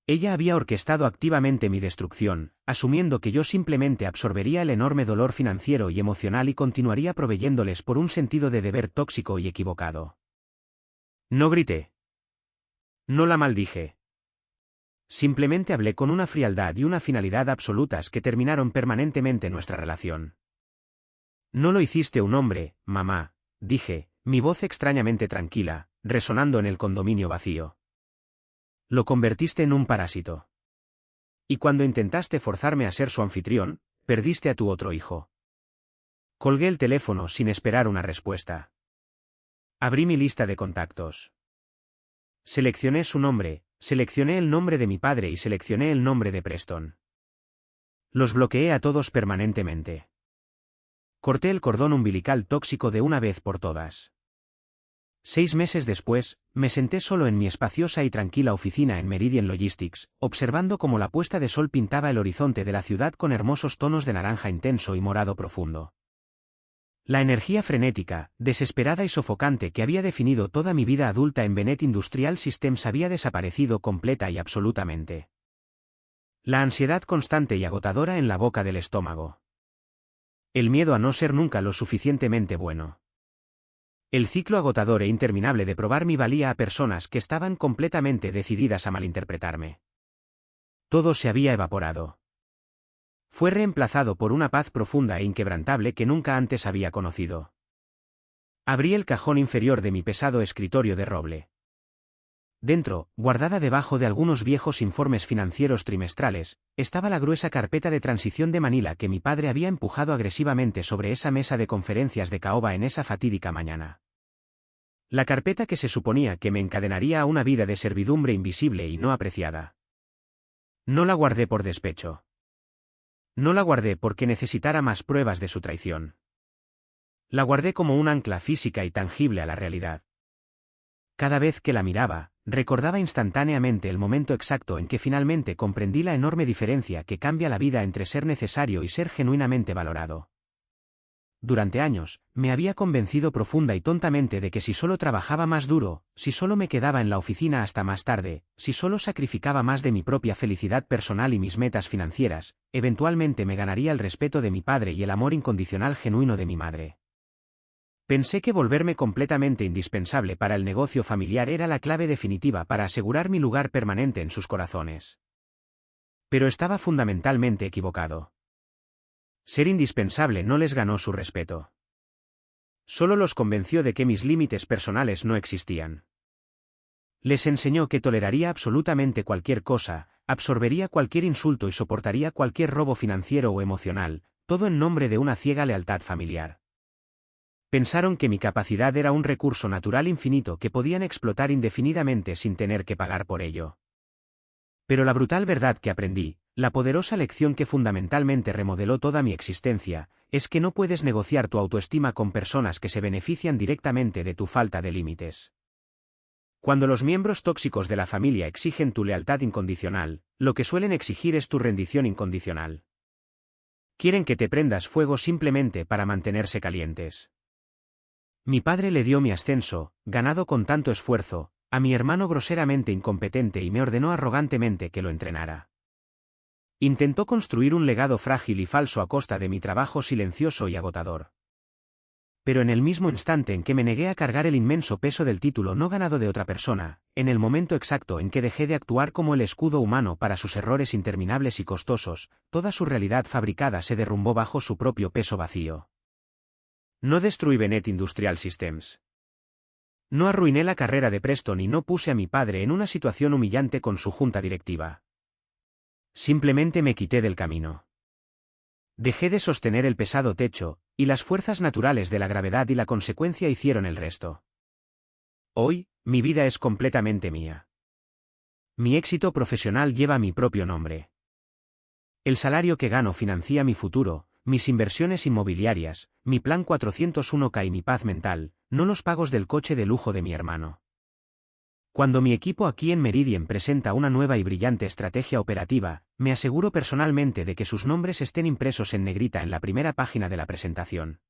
S1: Ella había orquestado activamente mi destrucción, asumiendo que yo simplemente absorbería el enorme dolor financiero y emocional y continuaría proveyéndoles por un sentido de deber tóxico y equivocado. No grité. No la maldije. Simplemente hablé con una frialdad y una finalidad absolutas que terminaron permanentemente nuestra relación. No lo hiciste un hombre, mamá, dije, mi voz extrañamente tranquila, resonando en el condominio vacío. Lo convertiste en un parásito. Y cuando intentaste forzarme a ser su anfitrión, perdiste a tu otro hijo. Colgué el teléfono sin esperar una respuesta. Abrí mi lista de contactos. Seleccioné su nombre, seleccioné el nombre de mi padre y seleccioné el nombre de Preston. Los bloqueé a todos permanentemente. Corté el cordón umbilical tóxico de una vez por todas. 6 meses después, me senté solo en mi espaciosa y tranquila oficina en Meridian Logistics, observando cómo la puesta de sol pintaba el horizonte de la ciudad con hermosos tonos de naranja intenso y morado profundo. La energía frenética, desesperada y sofocante que había definido toda mi vida adulta en Bennett Industrial Systems había desaparecido completa y absolutamente. La ansiedad constante y agotadora en la boca del estómago. El miedo a no ser nunca lo suficientemente bueno. El ciclo agotador e interminable de probar mi valía a personas que estaban completamente decididas a malinterpretarme. Todo se había evaporado. Fue reemplazado por una paz profunda e inquebrantable que nunca antes había conocido. Abrí el cajón inferior de mi pesado escritorio de roble. Dentro, guardada debajo de algunos viejos informes financieros trimestrales, estaba la gruesa carpeta de transición de Manila que mi padre había empujado agresivamente sobre esa mesa de conferencias de caoba en esa fatídica mañana. La carpeta que se suponía que me encadenaría a una vida de servidumbre invisible y no apreciada. No la guardé por despecho. No la guardé porque necesitara más pruebas de su traición. La guardé como un ancla física y tangible a la realidad. Cada vez que la miraba, recordaba instantáneamente el momento exacto en que finalmente comprendí la enorme diferencia que cambia la vida entre ser necesario y ser genuinamente valorado. Durante años, me había convencido profunda y tontamente de que si solo trabajaba más duro, si solo me quedaba en la oficina hasta más tarde, si solo sacrificaba más de mi propia felicidad personal y mis metas financieras, eventualmente me ganaría el respeto de mi padre y el amor incondicional genuino de mi madre. Pensé que volverme completamente indispensable para el negocio familiar era la clave definitiva para asegurar mi lugar permanente en sus corazones. Pero estaba fundamentalmente equivocado. Ser indispensable no les ganó su respeto. Solo los convenció de que mis límites personales no existían. Les enseñó que toleraría absolutamente cualquier cosa, absorbería cualquier insulto y soportaría cualquier robo financiero o emocional, todo en nombre de una ciega lealtad familiar. Pensaron que mi capacidad era un recurso natural infinito que podían explotar indefinidamente sin tener que pagar por ello. Pero la brutal verdad que aprendí, la poderosa lección que fundamentalmente remodeló toda mi existencia, es que no puedes negociar tu autoestima con personas que se benefician directamente de tu falta de límites. Cuando los miembros tóxicos de la familia exigen tu lealtad incondicional, lo que suelen exigir es tu rendición incondicional. Quieren que te prendas fuego simplemente para mantenerse calientes. Mi padre le dio mi ascenso, ganado con tanto esfuerzo, a mi hermano groseramente incompetente y me ordenó arrogantemente que lo entrenara. Intentó construir un legado frágil y falso a costa de mi trabajo silencioso y agotador. Pero en el mismo instante en que me negué a cargar el inmenso peso del título no ganado de otra persona, en el momento exacto en que dejé de actuar como el escudo humano para sus errores interminables y costosos, toda su realidad fabricada se derrumbó bajo su propio peso vacío. No destruí Bennett Industrial Systems. No arruiné la carrera de Preston y no puse a mi padre en una situación humillante con su junta directiva. Simplemente me quité del camino. Dejé de sostener el pesado techo, y las fuerzas naturales de la gravedad y la consecuencia hicieron el resto. Hoy, mi vida es completamente mía. Mi éxito profesional lleva mi propio nombre. El salario que gano financia mi futuro, mis inversiones inmobiliarias, mi plan 401k y mi paz mental, no los pagos del coche de lujo de mi hermano. Cuando mi equipo aquí en Meridian presenta una nueva y brillante estrategia operativa, me aseguro personalmente de que sus nombres estén impresos en negrita en la primera página de la presentación.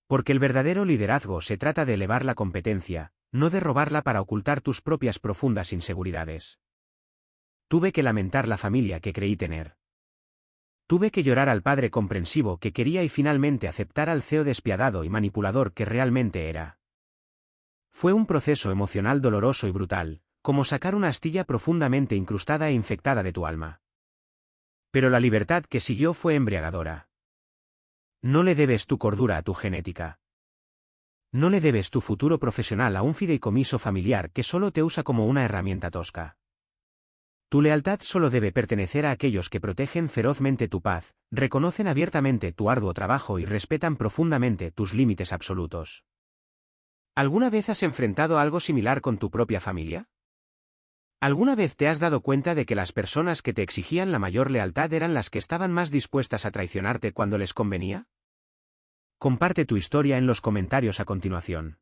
S1: Porque el verdadero liderazgo se trata de elevar la competencia, no de robarla para ocultar tus propias profundas inseguridades. Tuve que lamentar la familia que creí tener. Tuve que llorar al padre comprensivo que quería y finalmente aceptar al CEO despiadado y manipulador que realmente era. Fue un proceso emocional doloroso y brutal, como sacar una astilla profundamente incrustada e infectada de tu alma. Pero la libertad que siguió fue embriagadora. No le debes tu cordura a tu genética. No le debes tu futuro profesional a un fideicomiso familiar que solo te usa como una herramienta tosca. Tu lealtad solo debe pertenecer a aquellos que protegen ferozmente tu paz, reconocen abiertamente tu arduo trabajo y respetan profundamente tus límites absolutos. ¿Alguna vez has enfrentado algo similar con tu propia familia? ¿Alguna vez te has dado cuenta de que las personas que te exigían la mayor lealtad eran las que estaban más dispuestas a traicionarte cuando les convenía? Comparte tu historia en los comentarios a continuación.